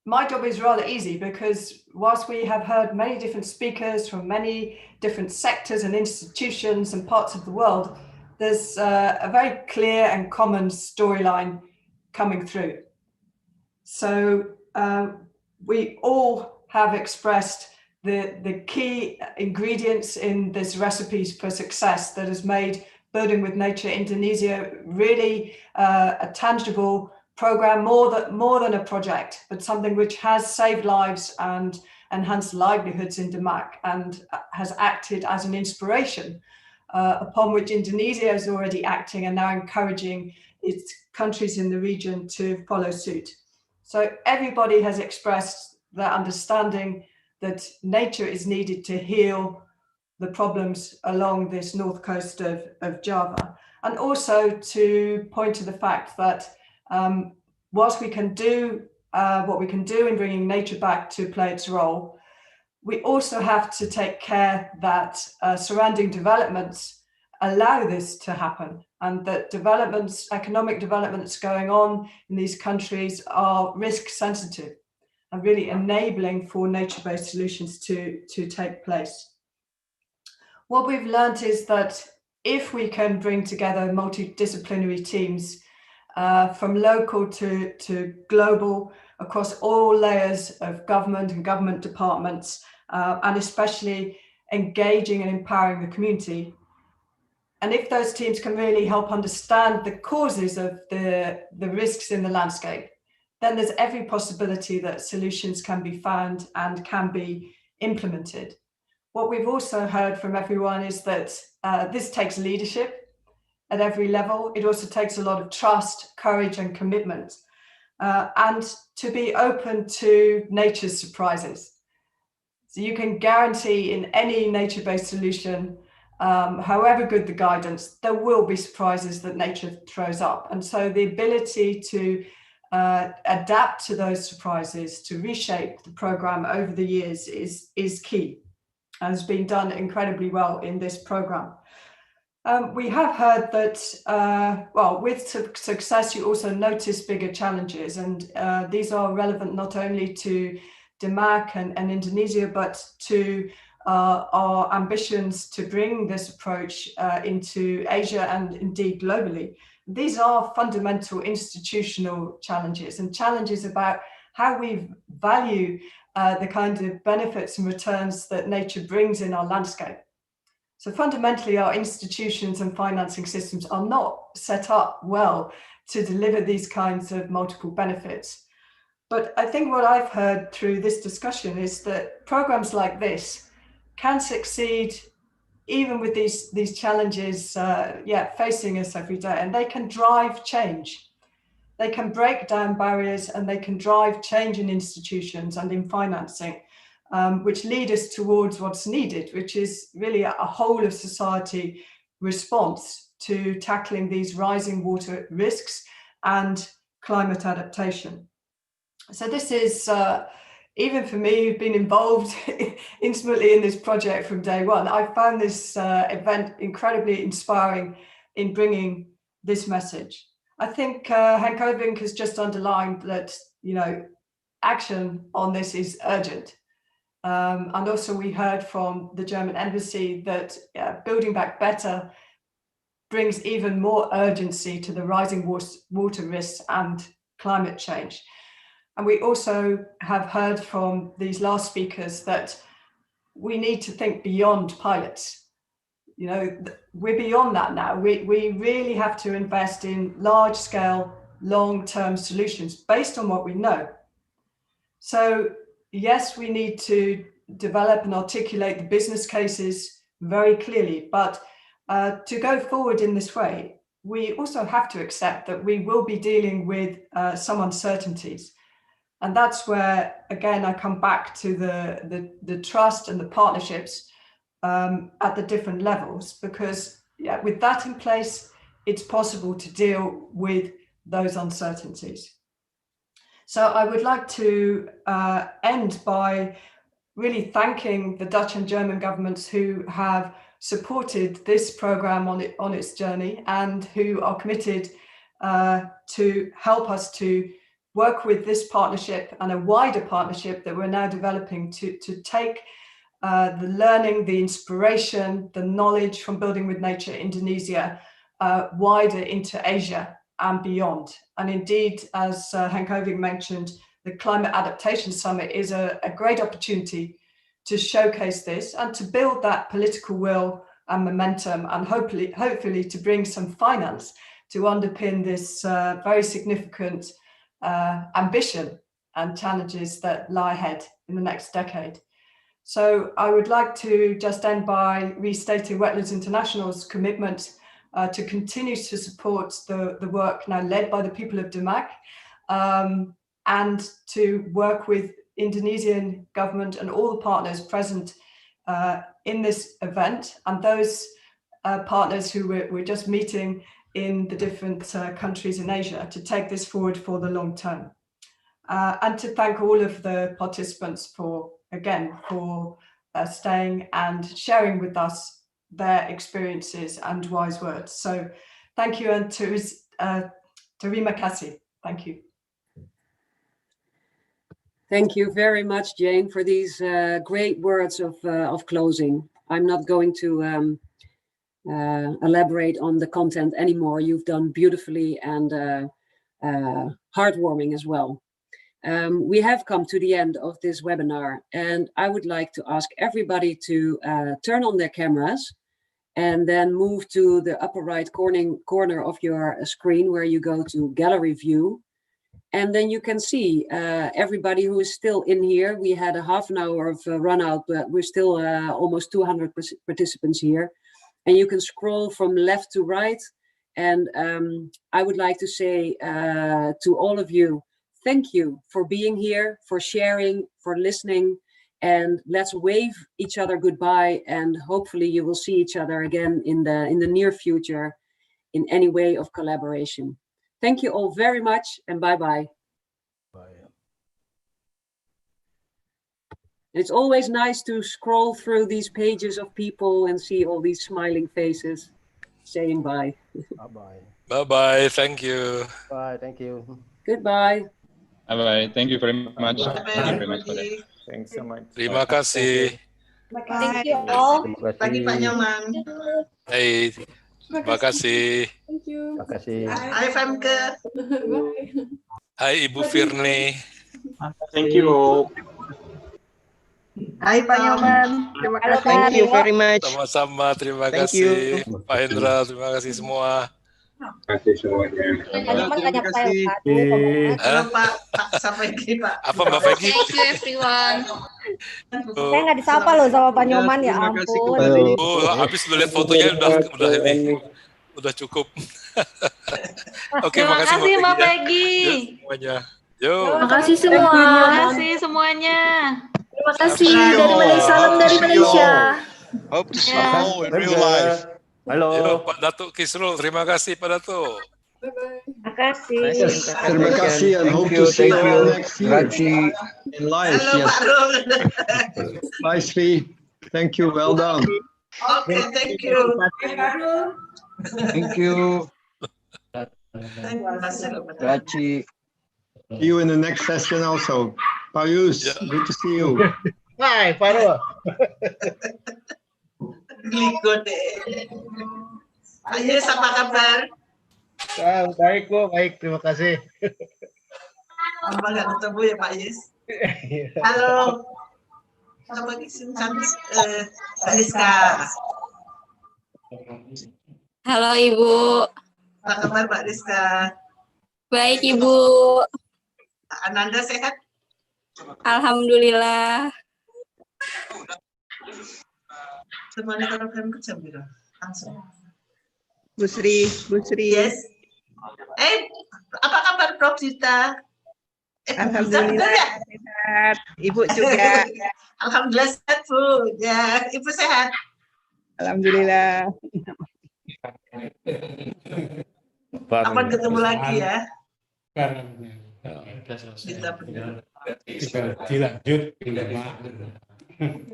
My job is rather easy because whilst we have heard many different speakers from many different sectors and institutions and parts of the world, there's a very clear and common storyline coming through. So we all have expressed the key ingredients in this recipes for success that has made Building with Nature Indonesia really a tangible program, more than a project, but something which has saved lives and enhanced livelihoods in Demak and has acted as an inspiration upon which Indonesia is already acting and now encouraging its countries in the region to follow suit. So everybody has expressed their understanding that nature is needed to heal the problems along this north coast of Java, and also to point to the fact that whilst we can do what we can do in bringing nature back to play its role, we also have to take care that surrounding developments allow this to happen, and that economic developments going on in these countries are risk sensitive and really enabling for nature-based solutions to take place. What we've learned is that if we can bring together multidisciplinary teams from local to global, across all layers of government and government departments, and especially engaging and empowering the community. And if those teams can really help understand the causes of the risks in the landscape, then there's every possibility that solutions can be found and can be implemented. What we've also heard from everyone is that this takes leadership at every level. It also takes a lot of trust, courage, and commitment, and to be open to nature's surprises. So you can guarantee in any nature-based solution, however good the guidance, there will be surprises that nature throws up. And so the ability to adapt to those surprises, to reshape the program over the years is key, and has been done incredibly well in this program. We have heard that, well, with success, you also notice bigger challenges, and these are relevant not only to Demak and Indonesia, but to our ambitions to bring this approach into Asia and indeed globally. These are fundamental institutional challenges, and challenges about how we value the kind of benefits and returns that nature brings in our landscape. So fundamentally, our institutions and financing systems are not set up well to deliver these kinds of multiple benefits. But I think what I've heard through this discussion is that programs like this can succeed even with these challenges facing us every day, and they can drive change. They can break down barriers and they can drive change in institutions and in financing, which lead us towards what's needed, which is really a whole of society response to tackling these rising water risks and climate adaptation. So this is, even for me, who've been involved intimately in this project from day one, I found this event incredibly inspiring in bringing this message. I think Henk Ovink has just underlined that, you know, action on this is urgent. And also we heard from the German embassy that building back better brings even more urgency to the rising water risks and climate change. And we also have heard from these last speakers that we need to think beyond pilots. You know, we're beyond that now. We really have to invest in large scale, long-term solutions based on what we know. So yes, we need to develop and articulate the business cases very clearly, but to go forward in this way, we also have to accept that we will be dealing with some uncertainties. And that's where, again, I come back to the trust and the partnerships at the different levels, because with that in place, it's possible to deal with those uncertainties. So I would like to end by really thanking the Dutch and German governments who have supported this program on its journey and who are committed to help us to work with this partnership and a wider partnership that we're now developing to take the learning, the inspiration, the knowledge from Building with Nature Indonesia wider into Asia and beyond. And indeed, as Henk Hoving mentioned, the Climate Adaptation Summit is a great opportunity to showcase this and to build that political will and momentum, and hopefully to bring some finance to underpin this very significant ambition and challenges that lie ahead in the next decade. So I would like to just end by restating Wetlands International's commitment to continue to support the work now led by the people of Demak, and to work with Indonesian government and all the partners present in this event, and those partners who we're just meeting in the different countries in Asia, to take this forward for the long term. And to thank all of the participants for staying and sharing with us their experiences and wise words. So thank you, and terima kasih. Thank you. Thank you very much, Jane, for these great words of closing. I'm not going to elaborate on the content anymore. You've done beautifully and heartwarming as well. We have come to the end of this webinar, and I would like to ask everybody to turn on their cameras and then move to the upper right corner of your screen where you go to gallery view. And then you can see everybody who is still in here. We had a half an hour of run out, but we're still almost 200 participants here. And you can scroll from left to right. And I would like to say to all of you, thank you for being here, for sharing, for listening. And let's wave each other goodbye. And hopefully you will see each other again in the near future in any way of collaboration. Thank you all very much, and bye-bye. It's always nice to scroll through these pages of people and see all these smiling faces saying bye. Bye-bye. Bye-bye. Thank you. Bye. Thank you. Goodbye. Bye-bye. Thank you very much. Bye-bye. Thank you very much for that. Thanks so much. Terima kasih. Thank you all. Pagi Pak Nyoman. Hey, terima kasih. Thank you. Terima kasih. Hai Famke. Bye. Hai Ibu Firni. Thank you all. Hai Pak Nyoman. Terima kasih. Thank you very much. Sama-sama, terima Thank kasih. you. Pak Hendra, terima kasih semua. Terima kasih semuanya. Terima kasih. Halo Pak Peggy Pak. Apa Mbak Peggy? Thank you everyone. Saya nggak disapa loh sama Pak Nyoman, ya ampun. Oh, habis lihat fotonya udah cukup. Oke, Terima kasih Mbak Peggy. Semuanya. Yo. Terima kasih semua. Terima kasih semuanya. Terima kasih dari Malaysia. Salam dari Malaysia. Hope to see you all in real life. Halo. Yo, Pak Datuk Kisrul, terima kasih Pak Datuk. Terima kasih. Yes, terima kasih, and hope to see you all next year in life. Halo Yes. Pak Rul. Bye, Svi. Thank you. Well done. Oke, thank you. Thank you. Terima kasih loh Pak. See you in the next session also. Payus, good to see you. Hai, Pak Gliko deh. Pak Yus, apa kabar? Baik kok, baik. Terima kasih. Lama nggak ketemu ya Pak Yus. Halo. Sama Kisim cantik Mbak Rizka. Halo Ibu. Apa kabar Mbak Rizka? Baik Ibu. Ananda sehat? Alhamdulillah. Semuanya program kerja gitu. Langsung. Bu Sri. Yes. Apa kabar Prof Zita? Alhamdulillah sehat. Ibu juga. Alhamdulillah sehat, Bu. Ya, Ibu sehat. Alhamdulillah. Kapan ketemu lagi ya? Kita dilanjut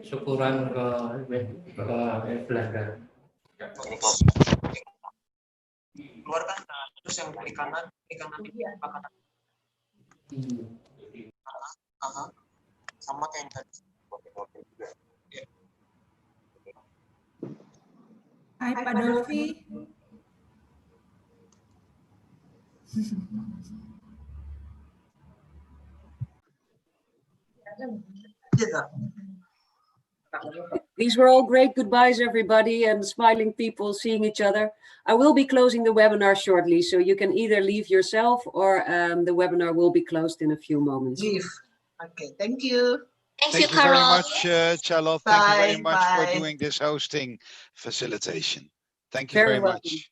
syukuran ke Belanda. Keluarkan terus yang kiri kanan kanan. Sama kayak yang tadi. Hai Pak Dolfi. These were all great goodbyes, everybody, and smiling people seeing each other. I will be closing the webinar shortly, so you can either leave yourself or the webinar will be closed in a few moments. Leave. Okay, thank you. Thank you very much, Charlotte. Thank you very much Bye. for doing this hosting facilitation. Thank you Very very welcome. much.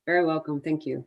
Very welcome. Thank you.